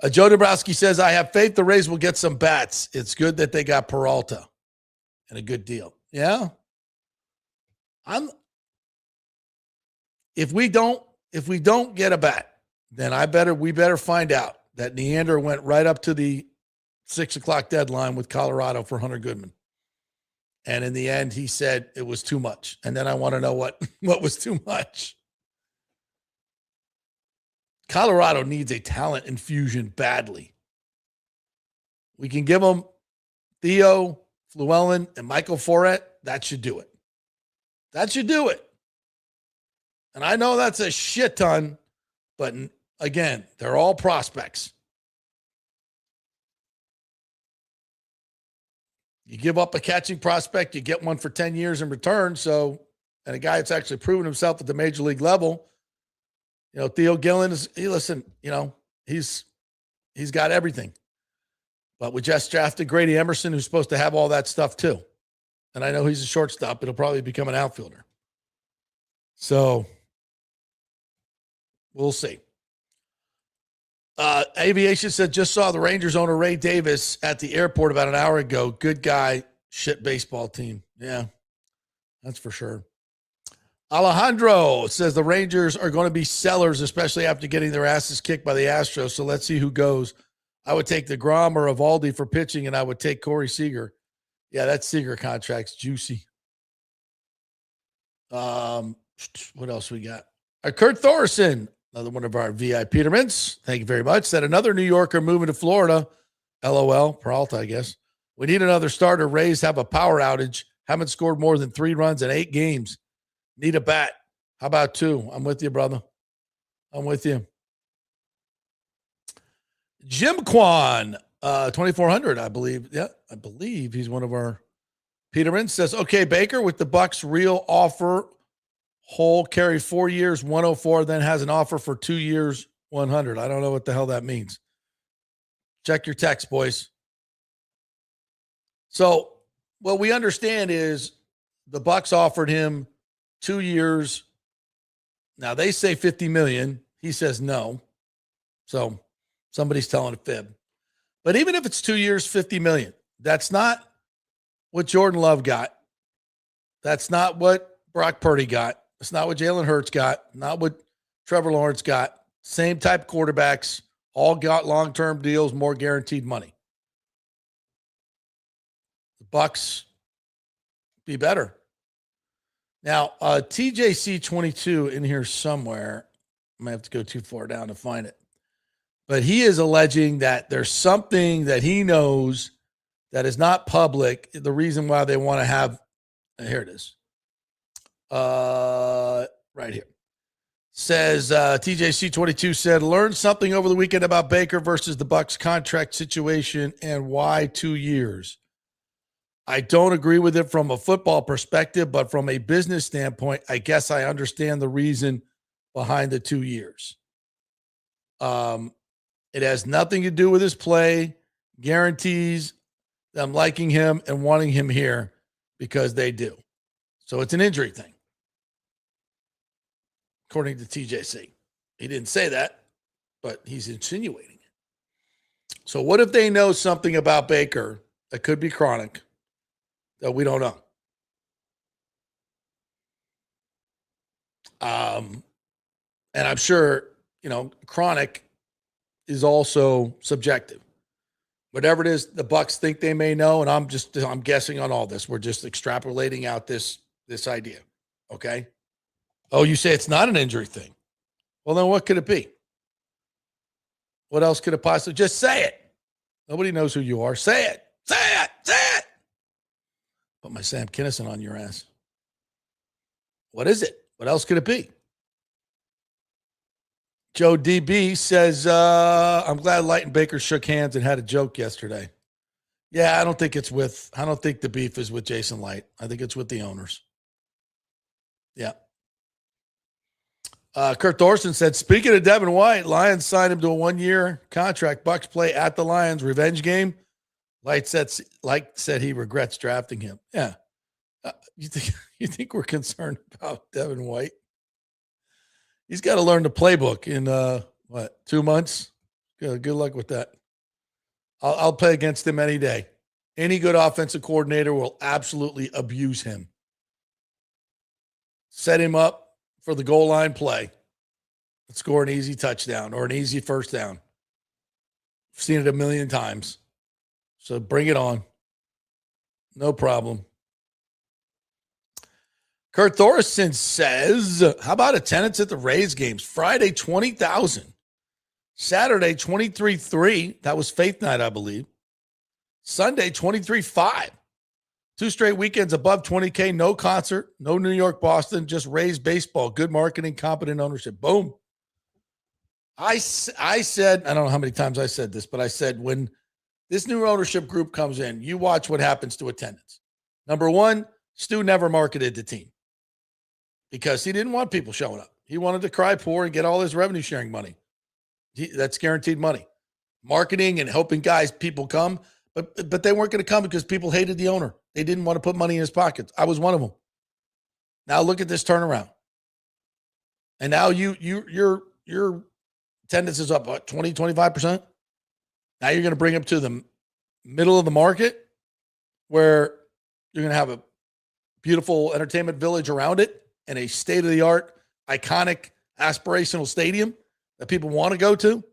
Joe Dabrowski says, I have faith the Rays will get some bats. It's good that they got Peralta and a good deal. Yeah. If we don't get a bat, then we better find out that Neander went right up to the 6:00 deadline with Colorado for Hunter Goodman. And in the end, he said it was too much. And then I want to know what was too much. Colorado needs a talent infusion badly. We can give them Theo, Llewellyn, and Michael Foret. That should do it. That should do it. And I know that's a shit ton, but again, they're all prospects. You give up a catching prospect, you get one for 10 years in return. So, and a guy that's actually proven himself at the major league level, Theo Gillen he's got everything. But we just drafted Grady Emerson, who's supposed to have all that stuff too. And I know he's a shortstop, but he'll probably become an outfielder. So we'll see. Aviation said, just saw the Rangers owner Ray Davis at the airport about an hour ago. Good guy, shit baseball team. Yeah, that's for sure. Alejandro says the Rangers are going to be sellers, especially after getting their asses kicked by the Astros. So let's see who goes. I would take DeGrom or Evaldi for pitching, and I would take Corey Seager. Yeah, that Seager contract's juicy. What else we got? Kurt Thorson, another one of our VIP Petermans. Thank you very much. Said another New Yorker moving to Florida. LOL. Peralta, I guess. We need another starter. Rays have a power outage. Haven't scored more than 3 runs in 8 games. Need a bat. How about 2? I'm with you, brother. I'm with you. Jim Kwan, 2400, I believe. Yeah, I believe he's one of our Petermans. Says, okay, Baker, with the Bucs' real offer, Hole carry 4 years, 104, then has an offer for 2 years, 100. I don't know what the hell that means. Check your text, boys. So what we understand is the Bucs offered him 2 years. Now they say $50 million. He says no. So somebody's telling a fib. But even if it's 2 years, $50 million, that's not what Jordan Love got. That's not what Brock Purdy got. That's not what Jalen Hurts got. Not what Trevor Lawrence got. Same type quarterbacks, all got long-term deals, more guaranteed money. The Bucs be better. Now, TJC22 in here somewhere. I might have to go too far down to find it. But he is alleging that there's something that he knows that is not public. The reason why they want to have, here it is. Right here. Says TJC22 said, learned something over the weekend about Baker versus the Bucs contract situation and why 2 years. I don't agree with it from a football perspective, but from a business standpoint, I guess I understand the reason behind the 2 years. It has nothing to do with his play, guarantees them liking him and wanting him here because they do. So it's an injury thing, according to TJC. He didn't say that, but he's insinuating it. So what if they know something about Baker that could be chronic that we don't know? And I'm sure, chronic is also subjective. Whatever it is, the Bucs think they may know, and I'm guessing on all this. We're just extrapolating out this idea. Okay? Oh, you say it's not an injury thing. Well, then what could it be? What else could it possibly? Just say it. Nobody knows who you are. Say it. Say it. Say it. Put my Sam Kinison on your ass. What is it? What else could it be? Joe DB says, I'm glad Light and Baker shook hands and had a joke yesterday. Yeah, I don't think the beef is with Jason Light. I think it's with the owners. Yeah. Kurt Thorson said, speaking of Devin White, Lions signed him to a 1-year contract. Bucs play at the Lions revenge game. Light said he regrets drafting him. Yeah. You think we're concerned about Devin White? He's got to learn the playbook in 2 months. Good luck with that. I'll play against him any day. Any good offensive coordinator will absolutely abuse him. Set him up for the goal line play. Score an easy touchdown or an easy first down. I've seen it a million times. So bring it on. No problem. Kurt Thorson says, how about attendance at the Rays games? Friday, 20,000. Saturday, 23-3. That was Faith Night, I believe. Sunday, 23-5. 2 straight weekends above 20K. No concert, no New York, Boston, just Rays baseball. Good marketing, competent ownership. Boom. I said, I don't know how many times I said this, but I said when this new ownership group comes in, you watch what happens to attendance. Number one, Stu never marketed the team because he didn't want people showing up. He wanted to cry poor and get all his revenue sharing money. That's guaranteed money. Marketing and helping people come, but they weren't going to come because people hated the owner. They didn't want to put money in his pockets. I was one of them. Now look at this turnaround. And now your attendance is up, what, 20, 25%? Now you're going to bring them to the middle of the market where you're going to have a beautiful entertainment village around it and a state-of-the-art, iconic, aspirational stadium that people want to go to.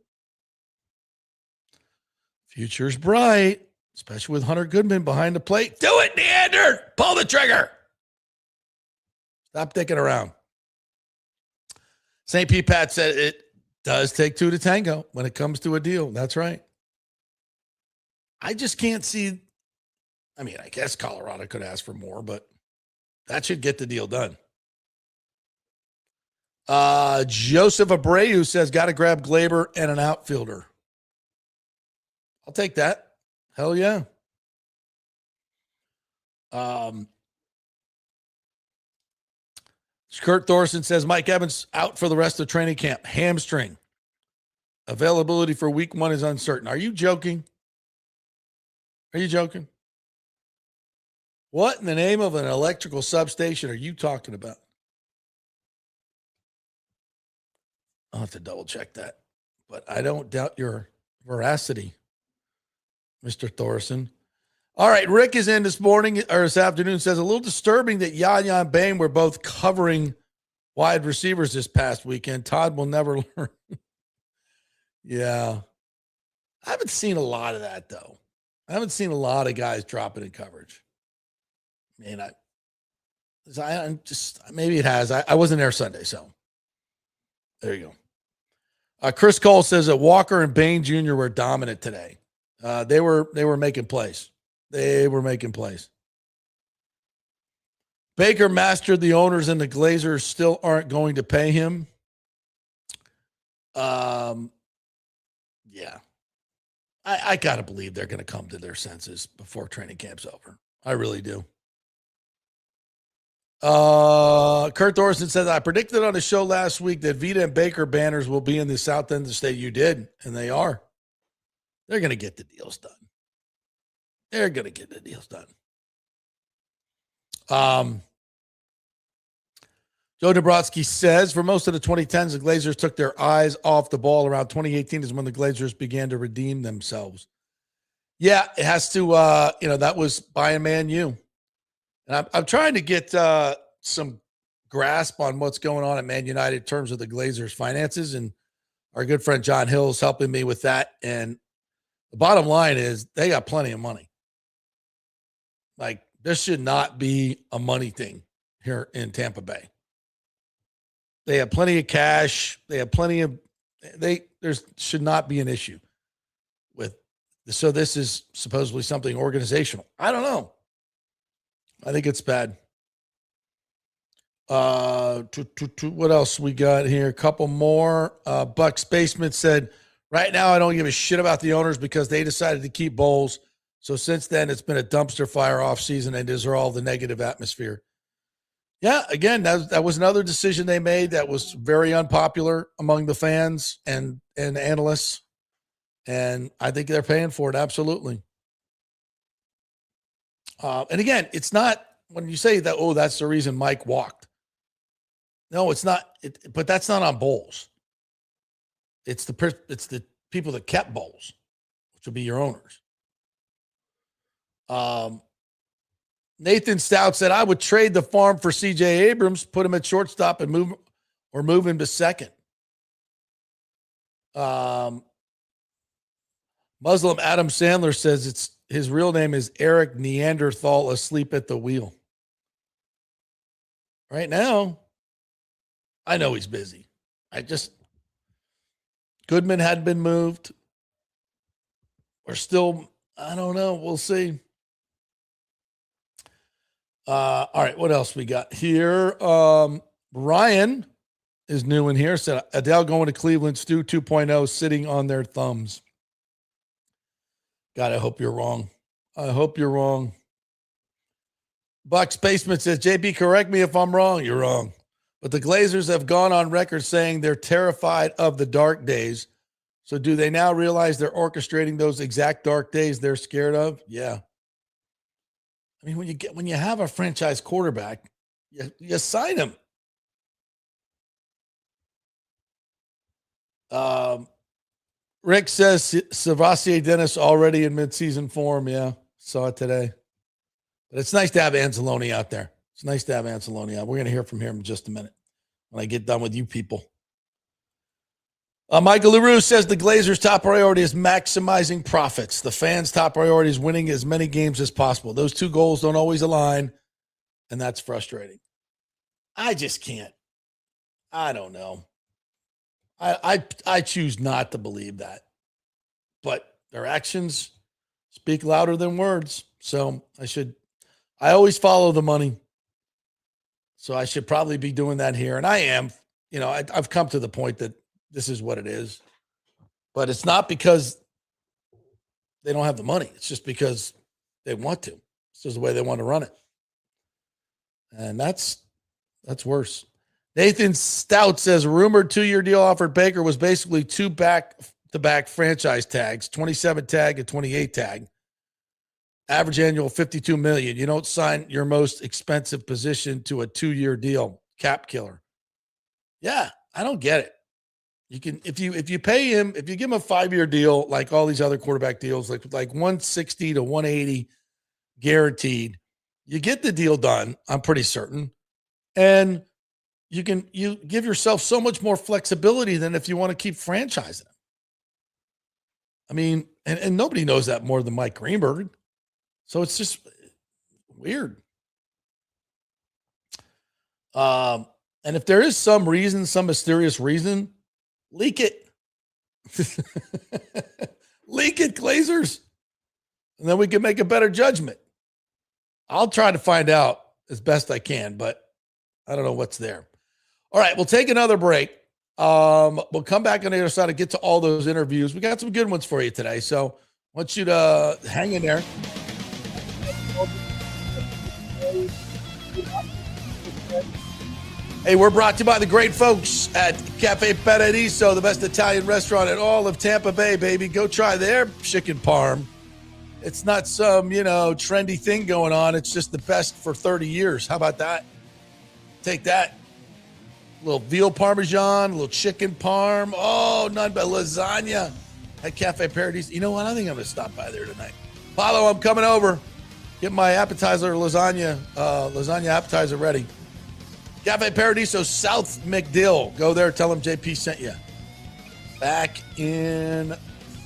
Future's bright, especially with Hunter Goodman behind the plate. Do it, Neander! Pull the trigger! Stop dicking around. St. P. Pat said it does take 2 to tango when it comes to a deal. That's right. I just can't see. I mean, I guess Colorado could ask for more, but that should get the deal done. Joseph Abreu says, got to grab Glaber and an outfielder. I'll take that. Hell yeah. Kurt Thorson says, Mike Evans out for the rest of training camp. Hamstring. Availability for week 1 is uncertain. Are you joking? Are you joking? What in the name of an electrical substation are you talking about? I'll have to double check that, but I don't doubt your veracity, Mr. Thorson. All right, Rick is in this morning or this afternoon, says a little disturbing that Yaya and Bain were both covering wide receivers this past weekend. Todd will never learn. Yeah. I haven't seen a lot of that, though. I haven't seen a lot of guys dropping in coverage. I mean, I'm just, maybe it has. I wasn't there Sunday, so there you go. Chris Cole says that Walker and Bain Jr. were dominant today. They were making plays. They were making plays. Baker mastered the owners, and the Glazers still aren't going to pay him. Yeah. I got to believe they're going to come to their senses before training camp's over. I really do. Kurt Thorson says, I predicted on the show last week that Vita and Baker banners will be in the south end of the state. You did, and they are. They're going to get the deals done. They're going to get the deals done. Joe Dabrowski says, for most of the 2010s, the Glazers took their eyes off the ball. Around 2018 is when the Glazers began to redeem themselves. Yeah, it has to, that was buying Man U. And I'm trying to get some grasp on what's going on at Man United in terms of the Glazers' finances. And our good friend John Hill is helping me with that. And the bottom line is they got plenty of money. Like, this should not be a money thing here in Tampa Bay. They have plenty of cash. They have plenty of there should not be an issue with. So this is supposedly something organizational. I don't know. I think it's bad. What else we got here? A couple more. Bucs Basement said, right now I don't give a shit about the owners because they decided to keep Bowles. So since then, it's been a dumpster fire off season and dissolve the negative atmosphere. Yeah, again, that was another decision they made that was very unpopular among the fans and analysts. And I think they're paying for it, absolutely. And again, it's not when you say that, oh, that's the reason Mike walked. No, it's not. But that's not on Bowles. It's the people that kept Bowles, which will be your owners. Nathan Stout said, I would trade the farm for C.J. Abrams, put him at shortstop and move him to second. Muslim Adam Sandler says his real name is Eric Neanderthal asleep at the wheel. Right now, I know he's busy. Goodman had been moved. We're still, I don't know. We'll see. All right, what else we got here? Ryan is new in here. Said Adele going to Cleveland, Stu 2.0 sitting on their thumbs. God, I hope you're wrong. I hope you're wrong. Bucs Basement says, JP, correct me if I'm wrong. You're wrong. But the Glazers have gone on record saying they're terrified of the dark days. So do they now realize they're orchestrating those exact dark days they're scared of? Yeah. I mean, when you have a franchise quarterback, you sign him. Rick says Savasier Dennis already in midseason form. Yeah, saw it today. But it's nice to have Anzalone out there. It's nice to have Anzalone out. We're going to hear from him in just a minute when I get done with you people. Michael LaRue says the Glazers' top priority is maximizing profits. The fans' top priority is winning as many games as possible. Those two goals don't always align, and that's frustrating. I just can't. I don't know. I choose not to believe that. But their actions speak louder than words. So I always follow the money. So I should probably be doing that here. And I am. You know, I've come to the point that this is what it is. But it's not because they don't have the money. It's just because they want to. It's just the way they want to run it. And that's worse. Nathan Stout says rumored 2-year deal offered Baker was basically 2 back-to-back franchise tags, 27 tag and 28 tag. Average annual $52 million. You don't sign your most expensive position to a 2-year deal. Cap killer. Yeah, I don't get it. You can if you pay him, if you give him a 5-year deal like all these other quarterback deals, like 160 to 180 guaranteed, you get the deal done, I'm pretty certain. And you give yourself so much more flexibility than if you want to keep franchising. I mean, and nobody knows that more than Mike Greenberg. So it's just weird. And if there is some reason, some mysterious reason, leak it. Leak it, Glazers. And then we can make a better judgment. I'll try to find out as best I can, but I don't know what's there. All right, we'll take another break. We'll come back on the other side and get to all those interviews. We got some good ones for you today, so I want you to hang in there. Hey, we're brought to you by the great folks at Cafe Paradiso, the best Italian restaurant in all of Tampa Bay, baby. Go try their chicken parm. It's not some, trendy thing going on. It's just the best for 30 years. How about that? Take that. A little veal parmesan, a little chicken parm. Oh, none but lasagna at Cafe Paradiso. You know what? I think I'm going to stop by there tonight. Paulo, I'm coming over. Get my appetizer lasagna appetizer ready. Cafe Paradiso, South McDill. Go there. Tell them JP sent you. Back in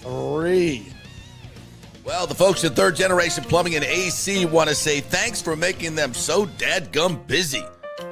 3. Well, the folks at Third Generation Plumbing and AC want to say thanks for making them so dadgum busy.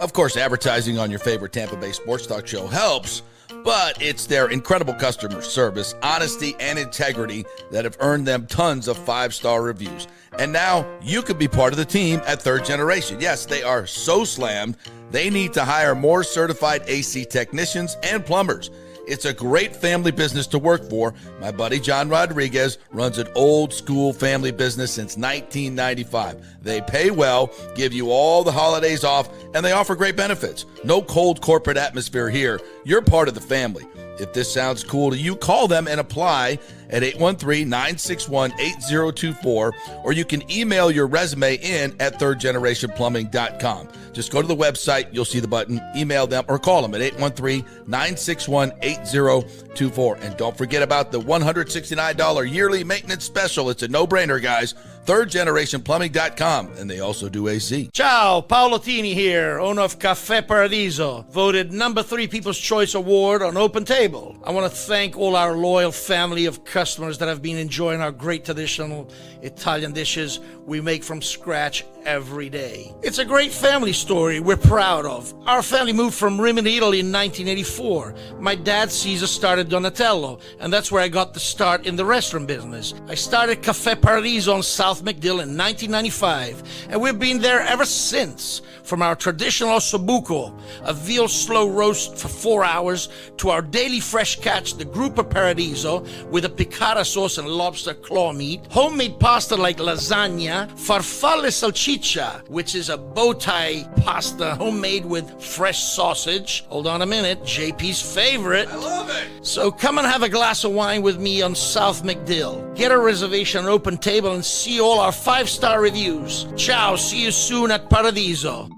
Of course, advertising on your favorite Tampa Bay sports talk show helps, but it's their incredible customer service, honesty, and integrity that have earned them tons of 5-star reviews. And now you could be part of the team at Third Generation. Yes, they are so slammed, they need to hire more certified AC technicians and plumbers. It's a great family business to work for. My buddy John Rodriguez runs an old school family business since 1995. They pay well, give you all the holidays off, and they offer great benefits. No cold corporate atmosphere here. You're part of the family. If this sounds cool to you, call them and apply at 813-961-8024, or you can email your resume in at thirdgenerationplumbing.com. Just go to the website, you'll see the button, email them, or call them at 813-961-8024. And don't forget about the $169 yearly maintenance special. It's a no-brainer, guys. thirdgenerationplumbing.com, and they also do AC. Ciao, Paolo Tini here, owner of Cafe Paradiso, voted number 3 People's Choice Award on Open Table. I want to thank all our loyal family of customers that have been enjoying our great traditional Italian dishes we make from scratch every day. It's a great family story we're proud of. Our family moved from Rimini, Italy in 1984. My dad, Caesar, started Donatello, and that's where I got the start in the restaurant business. I started Café Paradiso on South McDill in 1995, and we've been there ever since. From our traditional ossobuco, a veal slow roast for 4 hours, to our daily fresh catch, the Gruppo Paradiso, with a piccata sauce and lobster claw meat, homemade pasta like lasagna, farfalle salchicha, which is a bow tie pasta homemade with fresh sausage. Hold on a minute, JP's favorite. I love it. So come and have a glass of wine with me on South McDill. Get a reservation on Open Table and see all our 5-star reviews. Ciao, see you soon at Paradiso.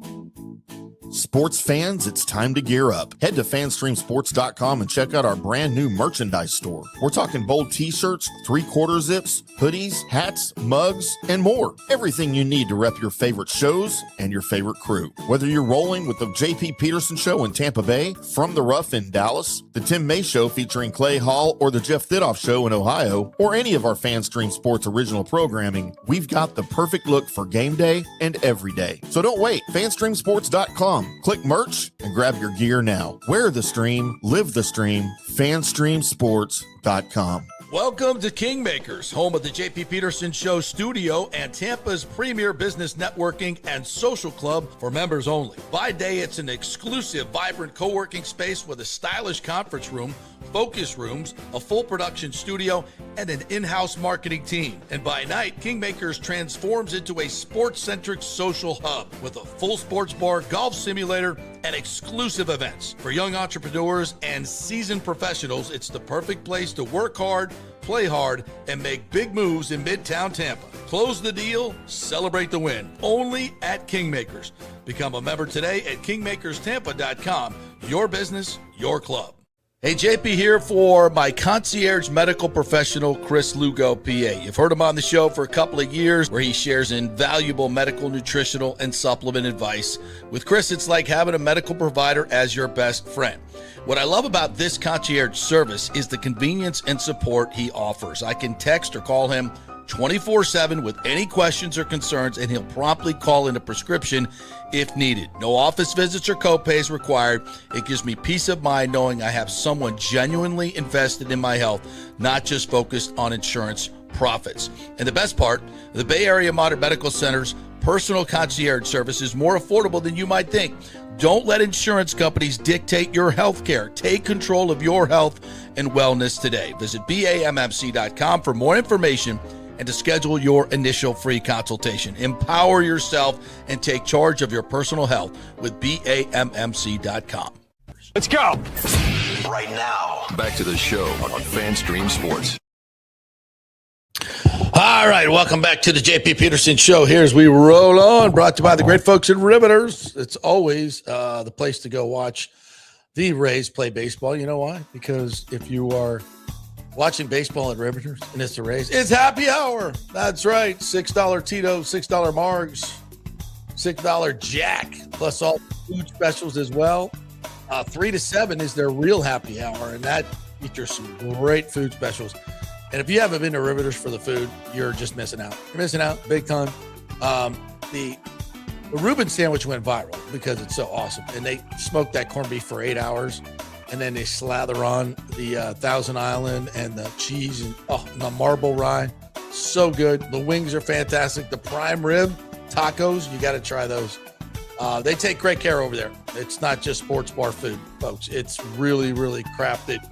Sports fans, it's time to gear up. Head to fanstreamsports.com and check out our brand new merchandise store. We're talking bold t-shirts, 3/4 zips, hoodies, hats, mugs, and more. Everything you need to rep your favorite shows and your favorite crew. Whether you're rolling with the JP Peterson Show in Tampa Bay, From the Rough in Dallas, the Tim May Show featuring Clay Hall, or the Jeff Thidoff Show in Ohio, or any of our FanStream Sports original programming, we've got the perfect look for game day and every day. So don't wait. fanstreamsports.com. Click merch and grab your gear now. Wear the stream, live the stream, fanstreamsports.com. Welcome to Kingmakers, home of the JP Peterson Show studio and Tampa's premier business networking and social club for members only. By day, it's an exclusive, vibrant co-working space with a stylish conference room, focus rooms, a full production studio, and an in-house marketing team. And by night, Kingmakers transforms into a sports-centric social hub with a full sports bar, golf simulator, and exclusive events. For young entrepreneurs and seasoned professionals, it's the perfect place to work hard, play hard, and make big moves in Midtown Tampa. Close the deal, celebrate the win. Only at Kingmakers. Become a member today at kingmakerstampa.com. Your business, your club. Hey, JP here for my concierge medical professional, Chris Lugo, PA. You've heard him on the show for a couple of years where he shares invaluable medical, nutritional, and supplement advice. With Chris, it's like having a medical provider as your best friend. What I love about this concierge service is the convenience and support he offers. I can text or call him 24/7 with any questions or concerns, and he'll promptly call in a prescription if needed. No office visits or copays required. It gives me peace of mind knowing I have someone genuinely invested in my health, not just focused on insurance profits. And the best part, the Bay Area Modern Medical Center's personal concierge service is more affordable than you might think. Don't let insurance companies dictate your health care. Take control of your health and wellness today. Visit BAMMC.com for more information and to schedule your initial free consultation. Empower yourself and take charge of your personal health with BAMMC.com. Let's go. Right now, back to the show on FanStream Sports. All right, welcome back to the JP Peterson Show. Here as we roll on, brought to you by the great folks at Riveters. It's always the place to go watch the Rays play baseball. You know why? Because if you are watching baseball at Riveters and it's the Rays, it's happy hour. That's right. $6 Tito, $6 Margs, $6 Jack, plus all food specials as well. 3 to 7 is their real happy hour, and that features some great food specials. And if you haven't been to Riveters for the food, you're just missing out. You're missing out big time. The Reuben sandwich went viral because it's so awesome. And they smoked that corned beef for 8 hours. And then they slather on the Thousand Island and the cheese and the marble rye. So good. The wings are fantastic. The prime rib tacos, you got to try those. They take great care over there. It's not just sports bar food, folks. It's really, really crafted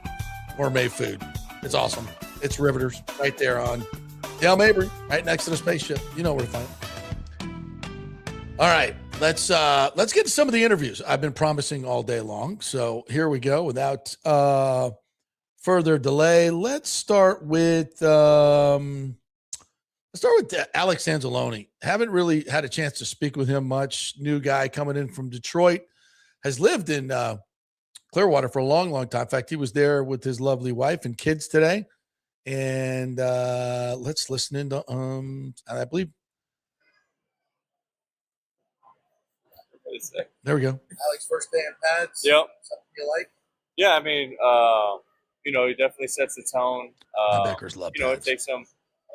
gourmet food. It's awesome. It's Riveters right there on Dale Mabry, right next to the spaceship. You know where to find it. All right, let's get to some of the interviews I've been promising all day long. So here we go. Without further delay, let's start with Alex Anzalone. Haven't really had a chance to speak with him much. New guy coming in from Detroit, has lived in Clearwater for a long, long time. In fact, he was there with his lovely wife and kids today. And let's listen into I believe there we go. Alex, first day in pads. Yep. Something you like? Yeah, I mean, he definitely sets the tone. Linebackers love it takes some,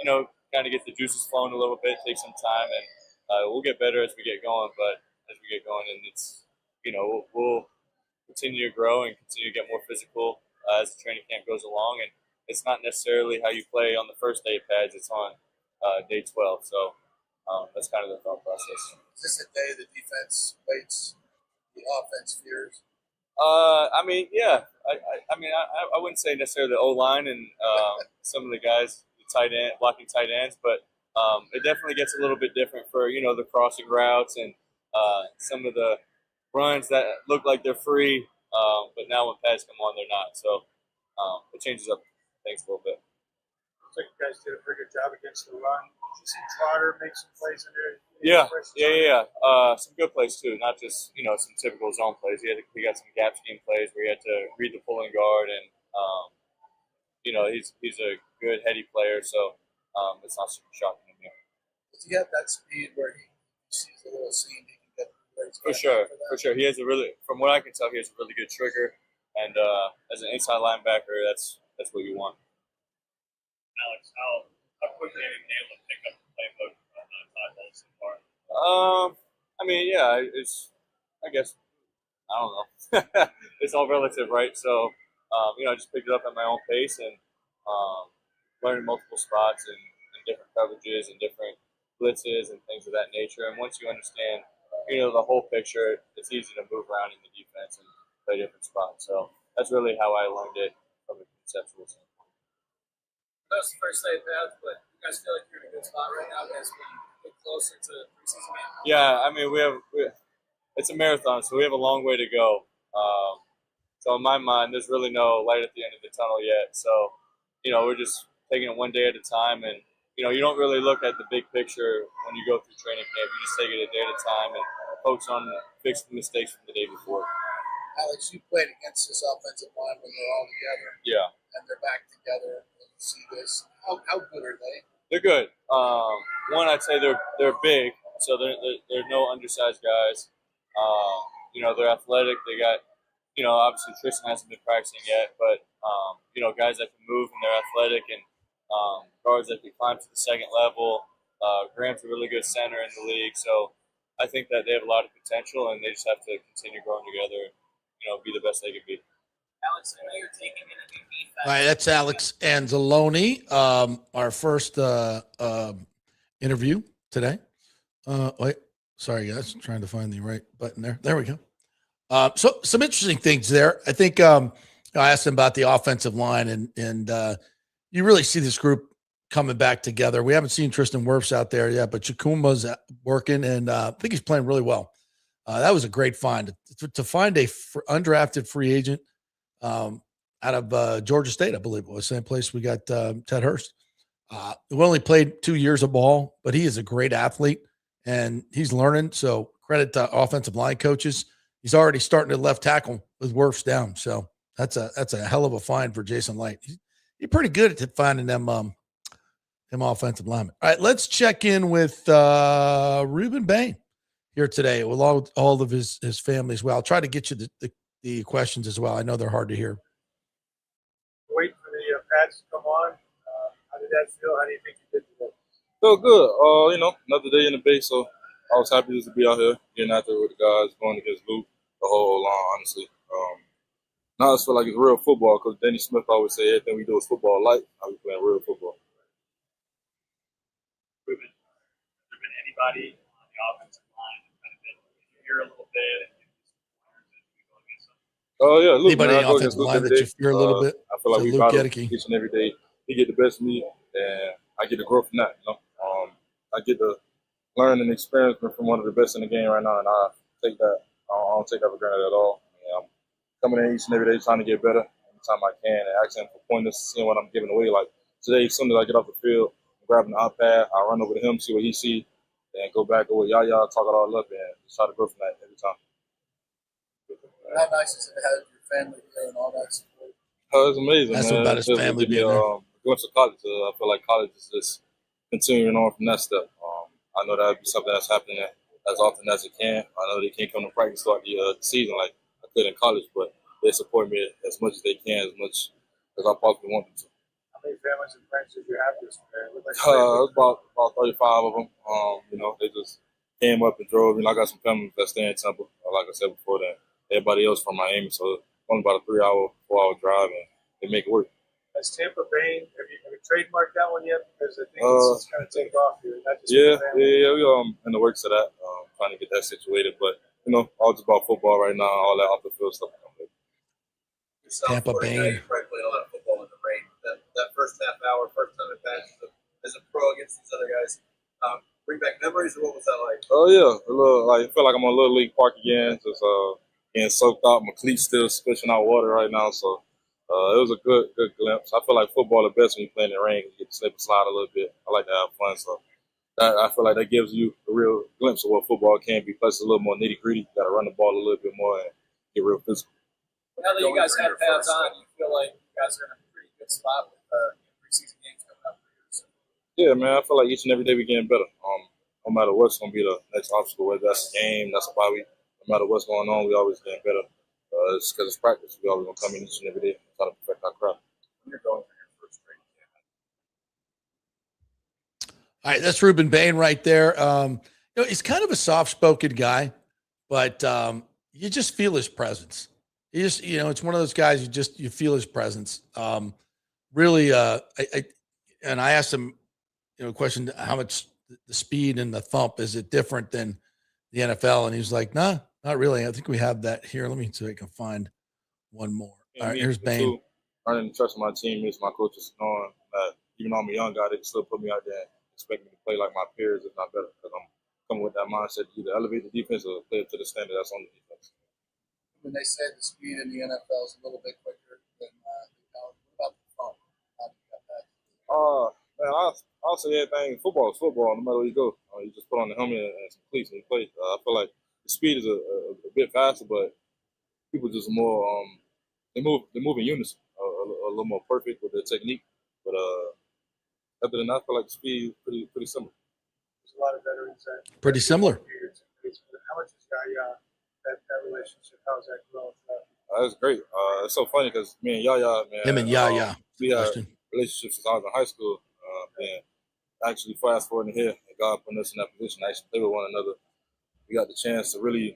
kind of get the juices flowing a little bit, take some time, and we'll get better as we get going. But as we get going, and it's we'll continue to grow and continue to get more physical as the training camp goes along. And it's not necessarily how you play on the first day of pads; it's on day 12. So that's kind of the thought process. Is this a day the defense waits, the offense fears? I mean, yeah. I wouldn't say necessarily the O-line and some of the guys, blocking tight ends, but it definitely gets a little bit different for, the crossing routes and some of the runs that look like they're free, but now when pads come on, they're not. So it changes up things a little bit. Looks like you guys did a pretty good job against the run. Did you see Trotter make some plays in there? Yeah. Some good plays too, not just some typical zone plays. He got some gap scheme plays where he had to read the pulling guard, and he's a good heady player, so it's not super shocking to me. Does he have that speed where he sees a little seam, he can get where he's For sure. He has from what I can tell, he has a really good trigger, and as an inside linebacker, that's what you want. Alex, how quickly have you been able to pick up the playbook on Todd so far? I guess, I don't know. It's all relative, right? So, I just picked it up at my own pace and learned multiple spots and different coverages and different blitzes and things of that nature. And once you understand, the whole picture, it's easy to move around in the defense and play different spots. So that's really how I learned it from a conceptual standpoint. That was the first day of pads, but you guys feel like you're in a good spot right now as we get closer to preseason game? Yeah, I mean, it's a marathon, so we have a long way to go. So in my mind, there's really no light at the end of the tunnel yet. So, we're just taking it one day at a time, and you don't really look at the big picture when you go through training camp. You just take it a day at a time and focus on fixing the mistakes from the day before. Alex, you played against this offensive line when they're all together. Yeah. And they're back together. And you see this. How good are they? They're good. One, I'd say they're big, so they're no undersized guys. They're athletic. They got, obviously Tristan hasn't been practicing yet, but guys that can move and they're athletic, and guards that can climb to the second level. Graham's a really good center in the league, so I think that they have a lot of potential, and they just have to continue growing together. Be the best they can be. Alex, I know you're taking in a new defense. All right, that's Alex Anzalone, our first interview today. Wait, sorry guys, trying to find the right button there. There we go. So some interesting things there. I think I asked him about the offensive line, and you really see this group coming back together. We haven't seen Tristan Wirfs out there yet, but Chukwuma's working, and I think he's playing really well. That was a great find to find a undrafted free agent out of Georgia State, I believe it was the same place we got Ted Hurst. We only played 2 years of ball, but he is a great athlete and he's learning. So credit to offensive line coaches. He's already starting to left tackle with Wirfs down. So that's a hell of a find for Jason Light. He's pretty good at finding them offensive linemen. All right, let's check in with Ruben Bain here today with all of his family as well. I'll try to get you the questions as well. I know they're hard to hear. Waiting for the pads to come on. How did that feel? How do you think you did today? Felt good. Another day in the base, so I was happy just to be out here, getting out there with the guys, going against Luke, the whole line, honestly. Now I just feel like it's real football, because Denny Smith always say everything we do is football-like. Now we playing real football. Ruben, has there been anybody on the offensive line that kind of been here a little bit and Oh yeah, Luke, anybody man, on the offensive line that you fear a little bit? I feel like we Luke battle Gedeke. each and every day. He get the best of me, and I get the growth from that. I get to learn and experience from one of the best in the game right now, and I take that. I don't take that for granted at all. I'm coming in each and every day trying to get better every time I can, and asking for pointers, seeing what I'm giving away. Like today, as soon as I get off the field, I'm grabbing the iPad, I run over to him, see what he see, and go back over Yaya, talk it all up, and just try to grow from that every time. How nice is it to have your family here and all that support? It's amazing. That's man. about his family being there. Going to college, I feel like college is just continuing on from that step. I know that would be something that's happening as often as it can. I know they can't come to practice throughout the season like I could in college, but they support me as much as they can, as much as I possibly want them to. How many families and friends did you have this year? About 35 of them. They just came up and drove. I got some family that stay in Tampa, like I said before, that everybody else from Miami. So only about a 3-hour, 4-hour drive, and they make it work. Has Tampa Bay, have you trademarked that one yet? Because I think it's going to take off here. Not just Yeah, we in the works of that, trying to get that situated. But, all just about football right now, all that off the field stuff. Tampa Bay. You probably played a lot of football in the rain. That first half hour, first time at bats as a pro against these other guys, bring back memories, or what was that like? Oh, yeah. I feel like I'm on Little League Park again, just getting soaked out. My cleats still splishing out water right now, so it was a good glimpse. I feel like football the best when you play in the rain. You get to slip and slide a little bit. I like to have fun, so I feel like that gives you a real glimpse of what football can be. Plus, it's a little more nitty-gritty. You got to run the ball a little bit more and get real physical. Now that you guys have pads on, you feel like you guys are in a pretty good spot with preseason games coming up for you. So. Yeah, man, I feel like each and every day we're getting better. No matter what's going to be the next obstacle, whether that's a game, that's a bye week, no matter what's going on, we always getting better. It's because it's practice. We always going to come in each and every day and try to perfect our craft. When you're going for your first training camp. All right, that's Ruben Bain right there. He's kind of a soft-spoken guy, but you just feel his presence. You just, it's one of those guys you feel his presence. Really, I asked him, a question: how much the speed and the thump is it different than the NFL? And he's like, nah, not really. I think we have that here. Let me see if I can find one more. All right, here's Bain. Earning the trust of my teammates, my coaches, knowing that even though I'm a young guy, they can still put me out there and expect me to play like my peers, if not better, because I'm coming with that mindset to either elevate the defense or play it to the standard that's on the defense. When they say the speed in the NFL is a little bit quicker than college, what about the thump? How do you got that? Man, I'll say everything. Football is football, no matter where you go. You just put on the helmet and some cleats and you play. I feel like the speed is a bit faster, but people just more they move in unison, a little more perfect with their technique. But other than that, I feel like the speed is pretty similar. There's a lot of veterans that pretty similar. How much is that relationship? How's that growing? That's great. It's so funny because me and Yaya, man. Him and Yaya. We had relationships since I was in high school. And actually, fast forward here, and God put us in that position to actually play with one another. We got the chance to really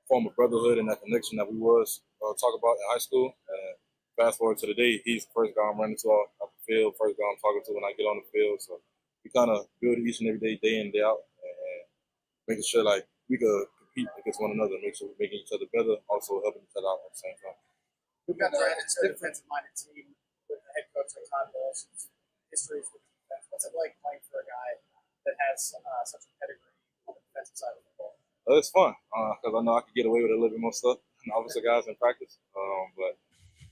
form a brotherhood and that connection that we was talk about in high school. And fast forward to the day, he's the first guy I'm running to off the field, first guy I'm talking to when I get on the field. So we kind of build each and every day, day in, day out, and making sure like we could compete against one another, make sure we're making each other better, also helping each other out at the same time. We've got a defensive-minded team with the head coach like Todd Bowles. History with defense. What's it like playing for a guy that has such a pedigree on the defensive side of the ball? It's fun because I know I could get away with a little bit more stuff. And obviously, guys in practice, but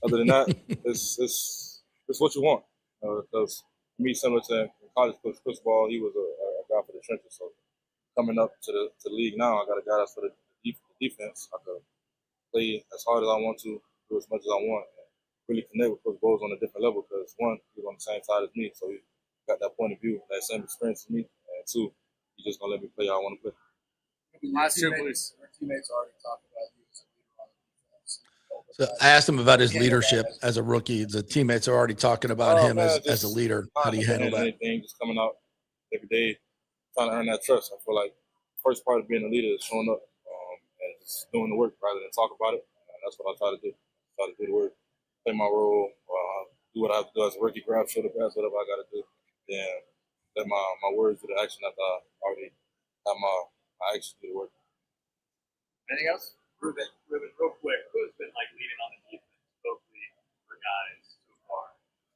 other than that, it's what you want. Because for me, similar to college coach Chris Ball, he was a guy for the trenches. So coming up to the league now, I got a guy that's for the defense. I could play as hard as I want to, do as much as I want, and really connect with Coach Bowles on a different level. Because one, he was on the same side as me, so he got that point of view, that same experience as me. And two, he's just gonna let me play how I want to play. My teammates already talked about you as a leader on the defense. So I asked him about his leadership as a rookie. The teammates are already talking about him as a leader. How do you handle that? Anything, just coming out every day, trying to earn that trust. I feel like the first part of being a leader is showing up and just doing the work rather than talk about it. And that's what I try to do. Try to do the work, play my role, do what I have to do as a rookie, grab, shoulder pass, whatever I got to do. Then let my words do the action after I already have my action do the work. Anything else? Ruben, real quick, who's been like leading on the defense locally for guys so far?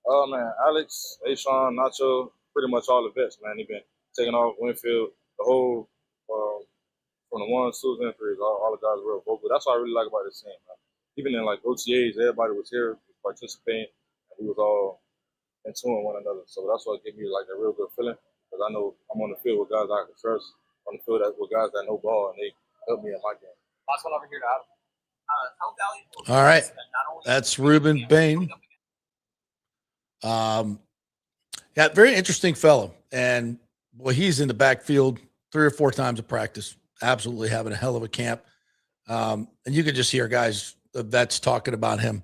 Oh man, Alex, Ashawn, Nacho, pretty much all the vets, man. They've been taking off Winfield, the whole from the 1, 2s, and 3s, all the guys were real vocal. That's what I really like about this team, man. Even in like OTAs, everybody was here, was participating, and we was all in tune with one another. So that's what gave me like a real good feeling, because I know I'm on the field with guys I can trust, on the field with guys that know ball, and they help me in my game. Last one over here to Adam. How valuable? All right, that's Ruben Bain. Yeah, very interesting fellow, and boy, he's in the backfield 3 or 4 times a practice. Absolutely having a hell of a camp, and you could just hear guys, the vets, talking about him,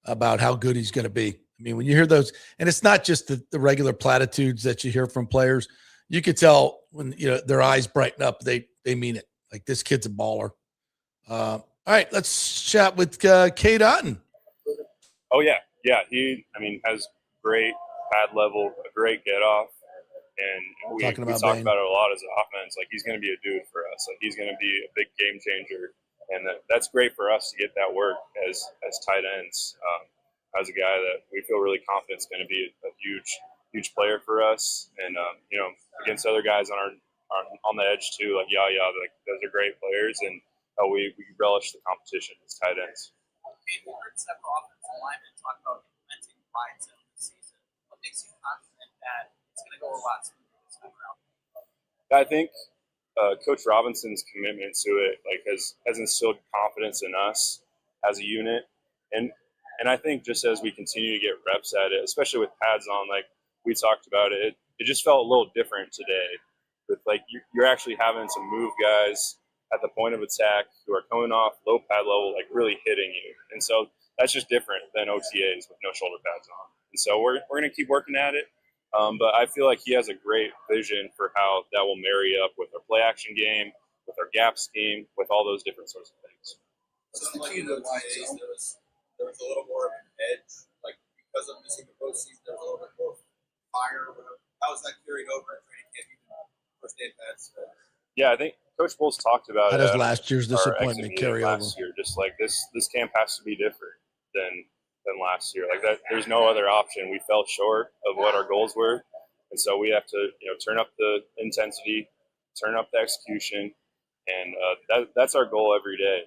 about how good he's going to be. I mean, when you hear those, and it's not just the regular platitudes that you hear from players. You could tell when their eyes brighten up. They they mean it. Like, this kid's a baller. All right, let's chat with Cade Otton. Oh, yeah. Yeah, he, has great pad level, a great get off. And we talk about it a lot as an offense. Like, he's going to be a dude for us. Like, he's going to be a big game changer. And that's great for us to get that work as tight ends. As a guy that we feel really confident is going to be a huge player for us. And, against other guys on the edge too, like Yaya, like those are great players. And we relish the competition as tight ends. We heard several offensive linemen talk about implementing wide zone this season. What makes you confident that it's going to go a lot smoother this time around? I think Coach Robinson's commitment to it has instilled confidence in us as a unit, and I think just as we continue to get reps at it, especially with pads on, like we talked about it just felt a little different today. With like you're actually having to move guys at the point of attack who are coming off low pad level, like really hitting you, and so that's just different than OTAs with no shoulder pads on. And so we're going to keep working at it. But I feel like he has a great vision for how that will marry up with our play action game, with our gap scheme, with all those different sorts of things. So like in the OTAs, there was a little more of an edge, like because of missing the postseason, there was a little bit more fire. How was that carried over in training camp, even first day pads? Yeah, I think Coach Bowles talked about how does last year's disappointment carry over? Last year, just like this camp has to be different than last year. Like that, there's no other option. We fell short of what our goals were, and so we have to, turn up the intensity, turn up the execution, and that's our goal every day.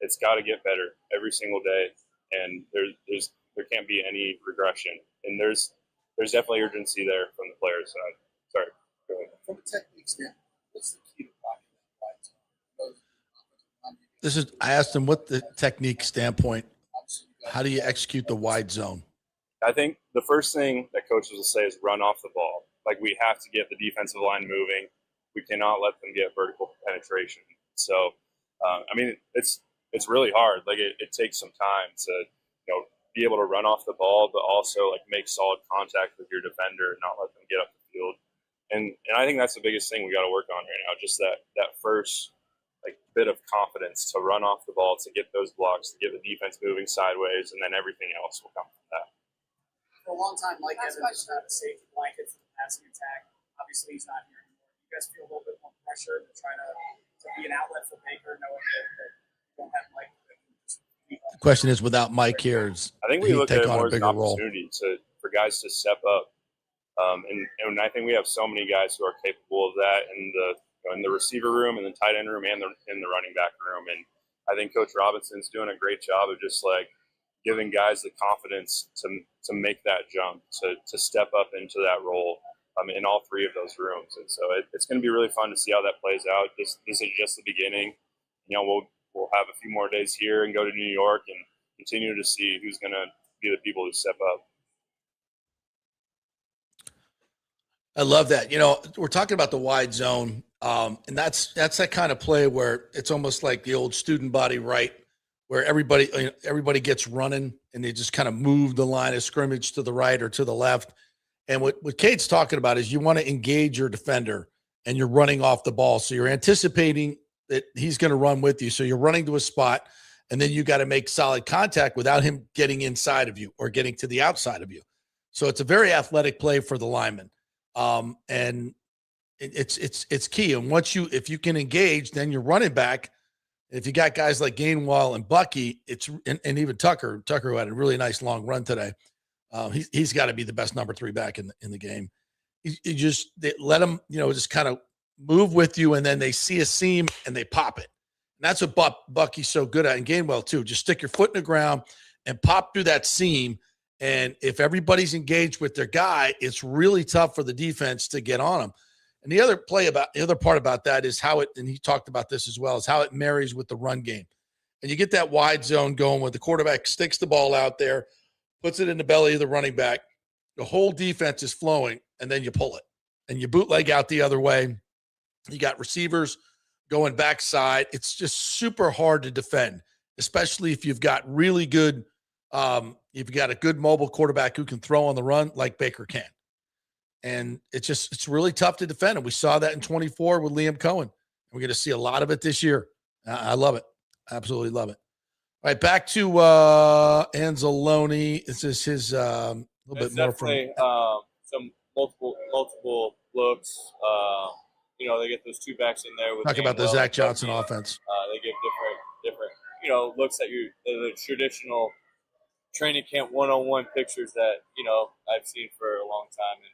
It's got to get better every single day, and there can't be any regression. And there's definitely urgency there from the players' side. Sorry. Go ahead. From a technique standpoint, what's the key to blocking that wide zone? I asked him what the technique standpoint. How do you execute the wide zone? I think the first thing that coaches will say is run off the ball. Like, we have to get the defensive line moving. We cannot let them get vertical penetration. So, it's really hard. Like, it takes some time to, be able to run off the ball, but also like make solid contact with your defender and not let them get up the field. And I think that's the biggest thing we got to work on right now. Just that first like bit of confidence to run off the ball, to get those blocks, to get the defense moving sideways, and then everything else will come from that. For a long time, Mike Evans was not a safety blanket for the passing attack. Obviously, he's not here anymore. You guys feel a little bit more pressure to try to be an outlet for Baker, knowing that you don't have Mike. The question is, without Mike here, I think we look at it more as an opportunity for guys to step up. And I think we have so many guys who are capable of that in the receiver room, in the tight end room, and in the running back room. And I think Coach Robinson's doing a great job of just like giving guys the confidence to make that jump, to step up into that role in all three of those rooms. And so it's going to be really fun to see how that plays out. This is just the beginning. We'll have a few more days here and go to New York and continue to see who's going to be the people who step up. I love that. We're talking about the wide zone, and that's that kind of play where it's almost like the old student body right, where everybody gets running and they just kind of move the line of scrimmage to the right or to the left. And what Kate's talking about is you want to engage your defender and you're running off the ball. So you're anticipating that he's going to run with you. So you're running to a spot, and then you got to make solid contact without him getting inside of you or getting to the outside of you. So it's a very athletic play for the lineman. And it's key. And if you can engage, then you're running back. If you got guys like Gainwell and Bucky, and even Tucker who had a really nice long run today. He's got to be the best number 3 back in the game. They let him, just kind of move with you, and then they see a seam and they pop it. And that's what Bucky's so good at, and Gainwell too. Just stick your foot in the ground and pop through that seam. And if everybody's engaged with their guy, it's really tough for the defense to get on them. And the other part about that is how and he talked about this as well, is how it marries with the run game. And you get that wide zone going where the quarterback sticks the ball out there, puts it in the belly of the running back. The whole defense is flowing, and then you pull it. And you bootleg out the other way. You got receivers going backside. It's just super hard to defend, especially if you've got really good you've got a good mobile quarterback who can throw on the run like Baker can. And it's really tough to defend. And we saw that in 24 with Liam Cohen. We're going to see a lot of it this year. I love it. Absolutely love it. All right, back to Anzalone. This is his little bit more from some multiple looks. They get those two backs in there. With talk about the Zach Johnson offense. They give different looks at the traditional training camp one-on-one pictures that I've seen for a long time, and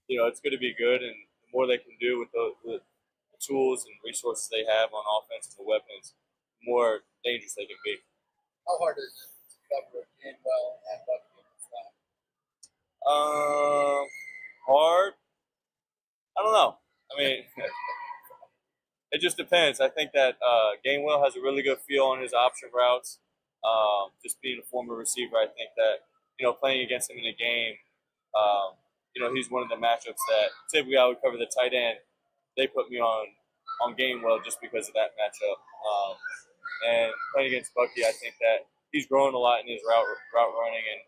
it's going to be good. And the more they can do with the tools and resources they have on offense and the weapons, the more dangerous they can be. How hard is it to cover Gainwell and Bucky? Hard. I don't know. I mean, it just depends. I think that Gainwell has a really good feel on his option routes. Just being a former receiver, I think that playing against him in a game, he's one of the matchups that typically I would cover the tight end. They put me on Gainwell just because of that matchup. And playing against Bucky, I think that he's growing a lot in his route running, and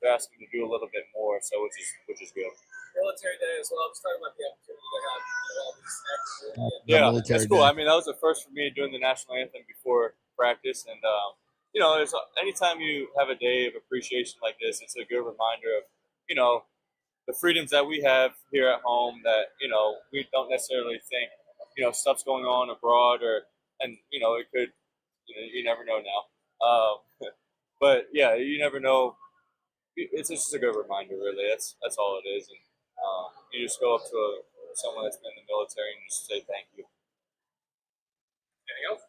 they're asking him to do a little bit more, so which is good. Military day as well. I'm just talking about the opportunity to have all these extra. Yeah, that's cool. I mean, that was the first for me doing the national anthem before practice, and there's anytime you have a day of appreciation like this, it's a good reminder of the freedoms that we have here at home that we don't necessarily think stuff's going on abroad, and it could you never know now. But yeah, you never know. It's just a good reminder, really. That's all it is, and you just go up to someone that's been in the military and just say thank you. Anything else?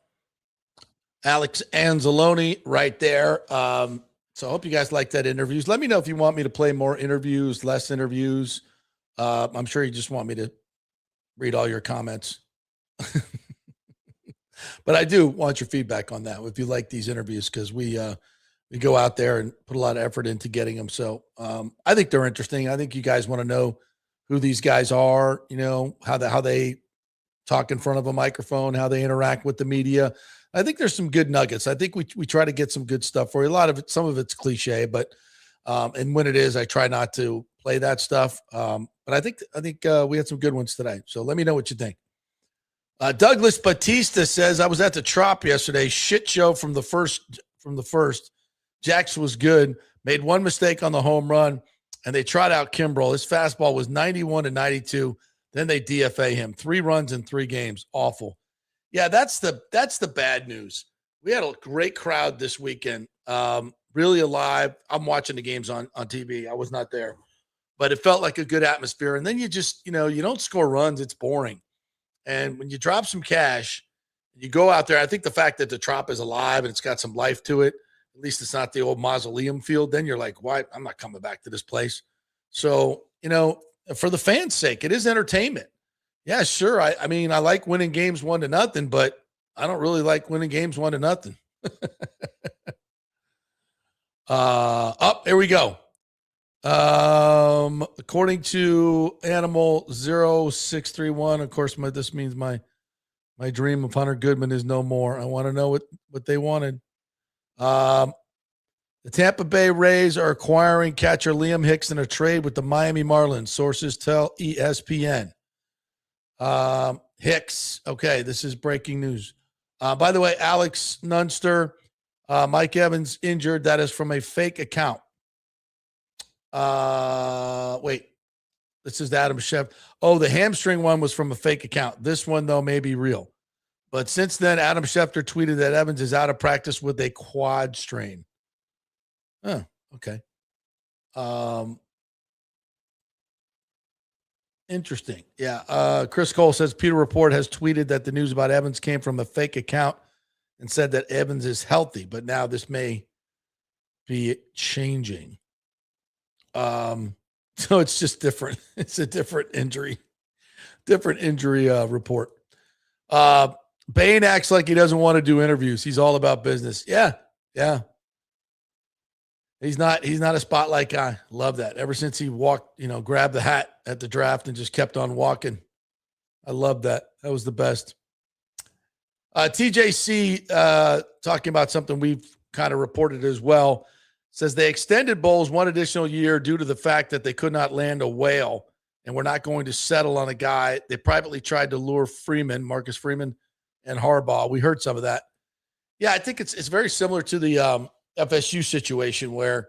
Alex Anzalone right there. So I hope you guys like that interviews. Let me know if you want me to play more interviews, less interviews. I'm sure you just want me to read all your comments. But I do want your feedback on that if you like these interviews, because we go out there and put a lot of effort into getting them. So I think they're interesting. I think you guys want to know who these guys are, how they talk in front of a microphone, how they interact with the media. I think there's some good nuggets. I think we try to get some good stuff for you. A lot of it, some of it's cliche, but and when it is, I try not to play that stuff. But I think we had some good ones today. So let me know what you think. Douglas Batista says, I was at the Trop yesterday. Shit show from the first. Jax was good. Made one mistake on the home run, and they trot out Kimbrel. His fastball was 91 to 92. Then they DFA him. 3 runs in 3 games. Awful. Yeah, that's the bad news. We had a great crowd this weekend. Really alive. I'm watching the games on TV. I was not there. But it felt like a good atmosphere. And then you just, you don't score runs. It's boring. And when you drop some cash, you go out there. I think the fact that the Trop is alive and it's got some life to it, at least it's not the old mausoleum field, then you're like, why? I'm not coming back to this place. So, for the fans' sake, it is entertainment. Yeah, sure. I mean, I like winning games 1-0, but I don't really like winning games 1-0. Here we go. According to Animal 0631, of course, this means my dream of Hunter Goodman is no more. I want to know what they wanted. The Tampa Bay Rays are acquiring catcher Liam Hicks in a trade with the Miami Marlins. Sources tell ESPN. Hicks. Okay, this is breaking news. By the way, Alex Nunster, Mike Evans injured. That is from a fake account. Wait, this is Adam Schefter. Oh, the hamstring one was from a fake account. This one, though, may be real. But since then, Adam Schefter tweeted that Evans is out of practice with a quad strain. Oh, okay. Interesting. Yeah. Chris Cole says Peter Report has tweeted that the news about Evans came from a fake account and said that Evans is healthy, but now this may be changing. So it's just different. It's a different injury report. Bain acts like he doesn't want to do interviews. He's all about business. Yeah. He's not a spotlight guy. Love that. Ever since he walked, grabbed the hat at the draft and just kept on walking. I love that. That was the best. TJC talking about something we've kind of reported as well. Says they extended Bowles one additional year due to the fact that they could not land a whale and we're not going to settle on a guy. They privately tried to lure Marcus Freeman and Harbaugh. We heard some of that. Yeah, I think it's very similar to the FSU situation where,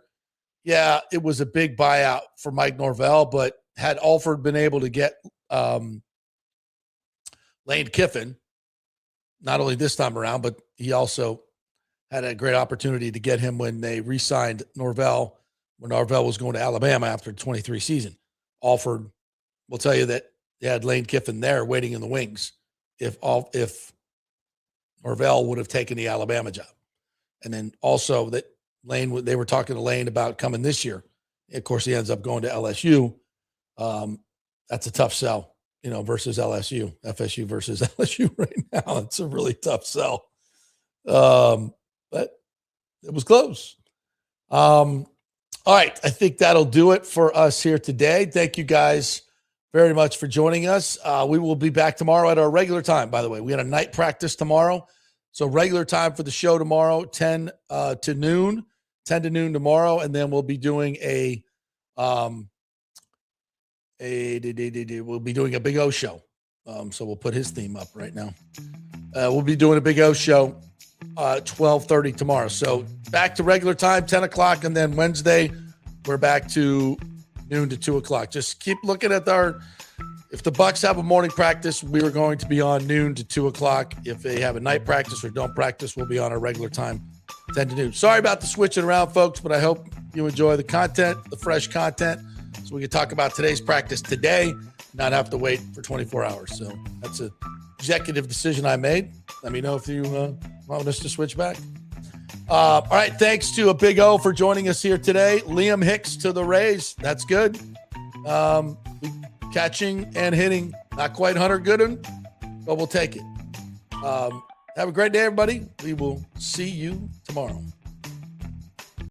yeah, it was a big buyout for Mike Norvell, but had Alford been able to get Lane Kiffin, not only this time around, but he also had a great opportunity to get him when they re-signed Norvell, when Norvell was going to Alabama after the 23 season. Alford will tell you that they had Lane Kiffin there waiting in the wings if Norvell would have taken the Alabama job. And then also that they were talking to Lane about coming this year. Of course, he ends up going to LSU. That's a tough sell, versus LSU, FSU versus LSU right now. It's a really tough sell. But it was close. All right. I think that'll do it for us here today. Thank you guys very much for joining us. We will be back tomorrow at our regular time, by the way. We had a night practice tomorrow. So regular time for the show tomorrow, 10 to noon tomorrow. And then we'll be doing we'll be doing a Big O show. So we'll put his theme up right now. We'll be doing a Big O show 12:30 tomorrow. So back to regular time, 10 o'clock. And then Wednesday, we're back to noon to 2 o'clock. Just keep looking at if the Bucs have a morning practice, we are going to be on noon to 2 o'clock. If they have a night practice or don't practice, we'll be on our regular time, 10 to noon. Sorry about the switching around, folks, but I hope you enjoy the content, the fresh content, so we can talk about today's practice today, not have to wait for 24 hours. So that's an executive decision I made. Let me know if you want us to switch back. All right, thanks to a Big O for joining us here today. Liam Hicks to the Rays. That's good. Catching and hitting. Not quite Hunter Gooden, but we'll take it. Have a great day, everybody. We will see you tomorrow.